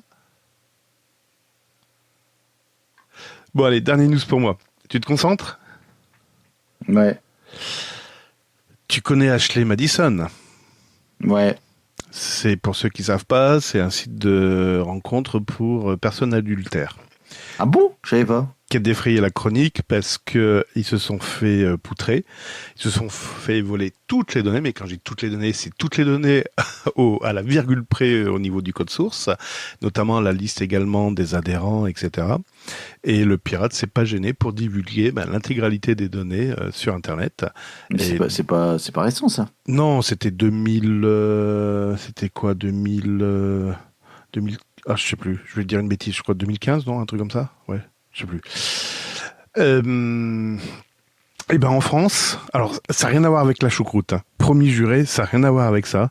Bon allez, dernier news pour moi. Tu te concentres? Ouais. Tu connais Ashley Madison? Ouais. C'est, pour ceux qui savent pas, c'est un site de rencontre pour personnes adultères. Ah bon? Je savais pas. Qui a défrayé la chronique parce que ils se sont fait poutrer, ils se sont fait voler toutes les données, mais quand je dis toutes les données, c'est toutes les données à la virgule près au niveau du code source, notamment la liste également des adhérents, etc. Et le pirate s'est pas gêné pour divulguer l'intégralité des données sur Internet. Mais Et c'est pas récent, ça. non, c'était 2000, c'était quoi, 2000, ah je sais plus, je vais dire une bêtise, je crois 2015, non, un truc comme ça, ouais. Je sais plus. Et ben en France, alors ça n'a rien à voir avec la choucroute, hein. Promis juré, ça n'a rien à voir avec ça.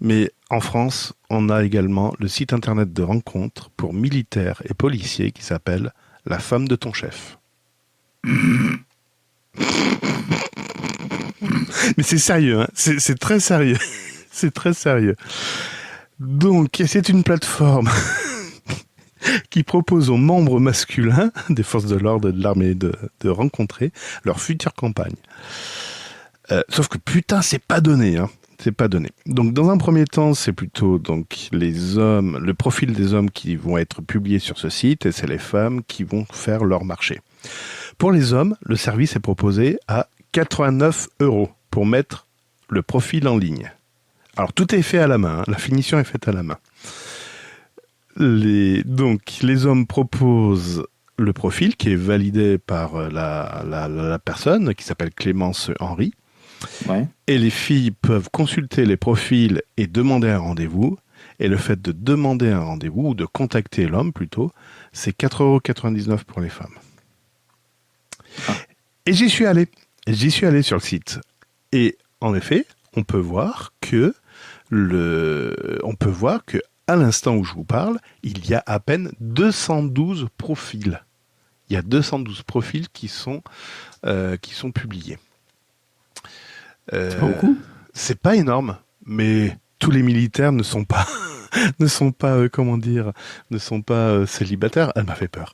Mais en France, on a également le site internet de rencontre pour militaires et policiers qui s'appelle La femme de ton chef. Mais c'est sérieux, hein. C'est très sérieux. C'est très sérieux. Donc, c'est une plateforme qui propose aux membres masculins des forces de l'ordre et de l'armée de rencontrer leur future campagne. Sauf que putain, c'est pas donné, hein. C'est pas donné. Donc, dans un premier temps, c'est plutôt donc les hommes, le profil des hommes qui vont être publiés sur ce site, et c'est les femmes qui vont faire leur marché. Pour les hommes, le service est proposé à 89 € pour mettre le profil en ligne. Alors, tout est fait à la main, hein. La finition est faite à la main. Donc, les hommes proposent le profil qui est validé par la personne qui s'appelle Clémence Henry. Ouais. Et les filles peuvent consulter les profils et demander un rendez-vous. Et le fait de demander un rendez-vous, ou de contacter l'homme plutôt, c'est 4,99 € pour les femmes. Ah. Et j'y suis allé. Sur le site. Et en effet, on peut voir que à l'instant où je vous parle, il y a à peine 212 profils. Il y a 212 profils qui sont publiés. C'est pas beaucoup. C'est pas énorme, mais tous les militaires ne sont pas célibataires. Elle m'a fait peur.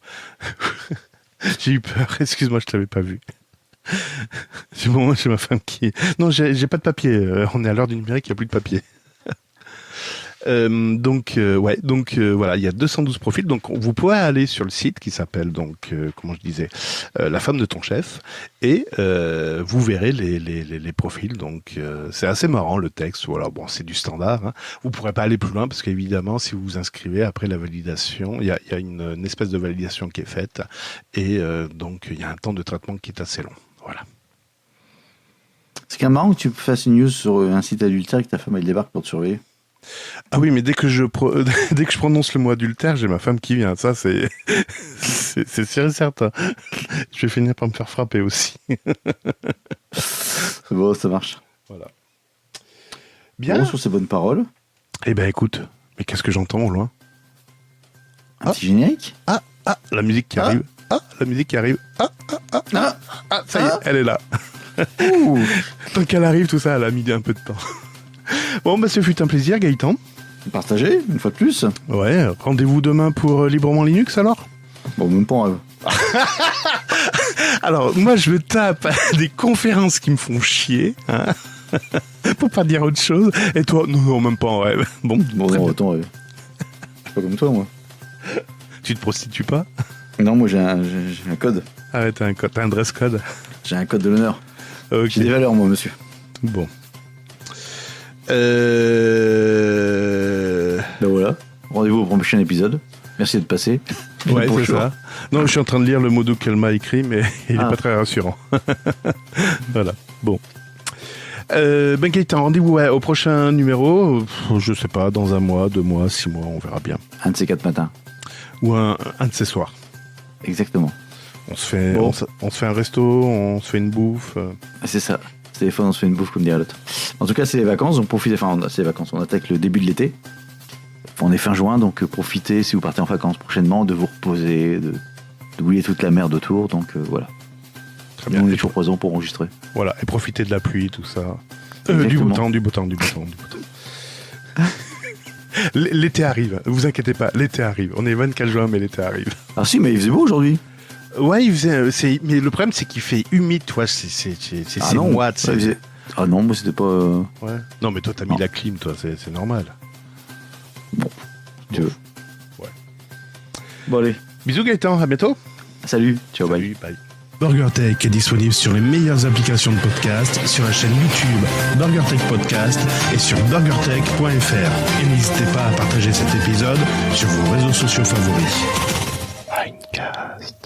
J'ai eu peur. Excuse-moi, je t'avais pas vu. J'ai ma femme qui. Non, j'ai pas de papier. On est à l'heure du numérique, il y a plus de papier. Donc voilà, il y a 212 profils. Donc vous pouvez aller sur le site qui s'appelle comment je disais, La femme de ton chef, et vous verrez les profils. Donc c'est assez marrant le texte. Voilà, bon, c'est du standard, hein. Vous pourrez pas aller plus loin parce qu'évidemment, si vous vous inscrivez après la validation, il y a une espèce de validation qui est faite, et donc il y a un temps de traitement qui est assez long. Voilà. C'est quand même marrant que tu fasses une news sur un site adultère et que ta femme elle débarque pour te surveiller. Ah oui, mais dès que je prononce le mot adultère, j'ai ma femme qui vient. Ça, c'est sûr et certain. Je vais finir par me faire frapper aussi. Bon, ça marche. Voilà. Bien. Bon, sur ces bonnes paroles. Eh ben, écoute, mais qu'est-ce que j'entends au loin? Un petit générique? Ah, Ah, la musique qui arrive. Ah, la musique qui arrive. Ah, ça y est, elle est là. Tant qu'elle arrive, tout ça, elle a mis un peu de temps. Bon, bah, ce fut un plaisir, Gaëtan. Partagez, une fois de plus. Ouais, rendez-vous demain pour Librement Linux, alors? Bon, même pas en rêve. Alors, moi, je me tape des conférences qui me font chier, hein, pour pas dire autre chose. Et toi, non, même pas en rêve. Bon, Bon, très non, bien. autant rêve. Je suis pas comme toi, moi. Tu te prostitues pas? Non, moi, j'ai un code. Ah ouais, t'as un dress code. J'ai un code de l'honneur. Ok, J'ai des valeurs, moi, monsieur. bon. Ben voilà. Rendez-vous au prochain épisode. Merci d'être passé. Ouais, c'est Bonjour. ça. Non, je suis en train de lire le modo qu'elle m'a écrit, mais il est pas très rassurant. Voilà, bon. Ben Gaëtan, rendez-vous au prochain numéro. Je sais pas, dans 1 mois, 2 mois, 6 mois, on verra bien. Un de ces 4 matins. Ou un de ces soirs. Exactement. On se fait, Bon. on se fait un resto, on se fait une bouffe. C'est ça. Téléphone, on se fait une bouffe, comme dirait l'autre. En tout cas, c'est les vacances, donc profitez. Enfin, c'est les vacances. On attaque le début de l'été. On est fin juin, donc profitez, si vous partez en vacances prochainement, de vous reposer, d'oublier toute la merde autour. Donc voilà. Très Nous, bien. on est toujours présents pour enregistrer. Voilà, et profiter de la pluie, tout ça. Du Exactement. beau temps, du beau temps. L'été arrive, vous inquiétez pas, l'été arrive. On est 24 juin, mais l'été arrive. Ah si, mais il faisait beau aujourd'hui. Ouais, mais le problème, c'est qu'il fait humide, toi. C'est ces non. mois, tu sais. Ouais, il faisait- Ah non, moi c'était pas. Ouais. Non, mais toi, t'as mis Non. la clim, toi, c'est normal. Tu veux. Ouais. Bon, allez. Bisous, Gaëtan, à bientôt. Salut. Ciao, bye. Salut, bye. BurgerTech est disponible sur les meilleures applications de podcast, sur la chaîne YouTube BurgerTech Podcast et sur burgertech.fr. Et n'hésitez pas à partager cet épisode sur vos réseaux sociaux favoris. Minecast.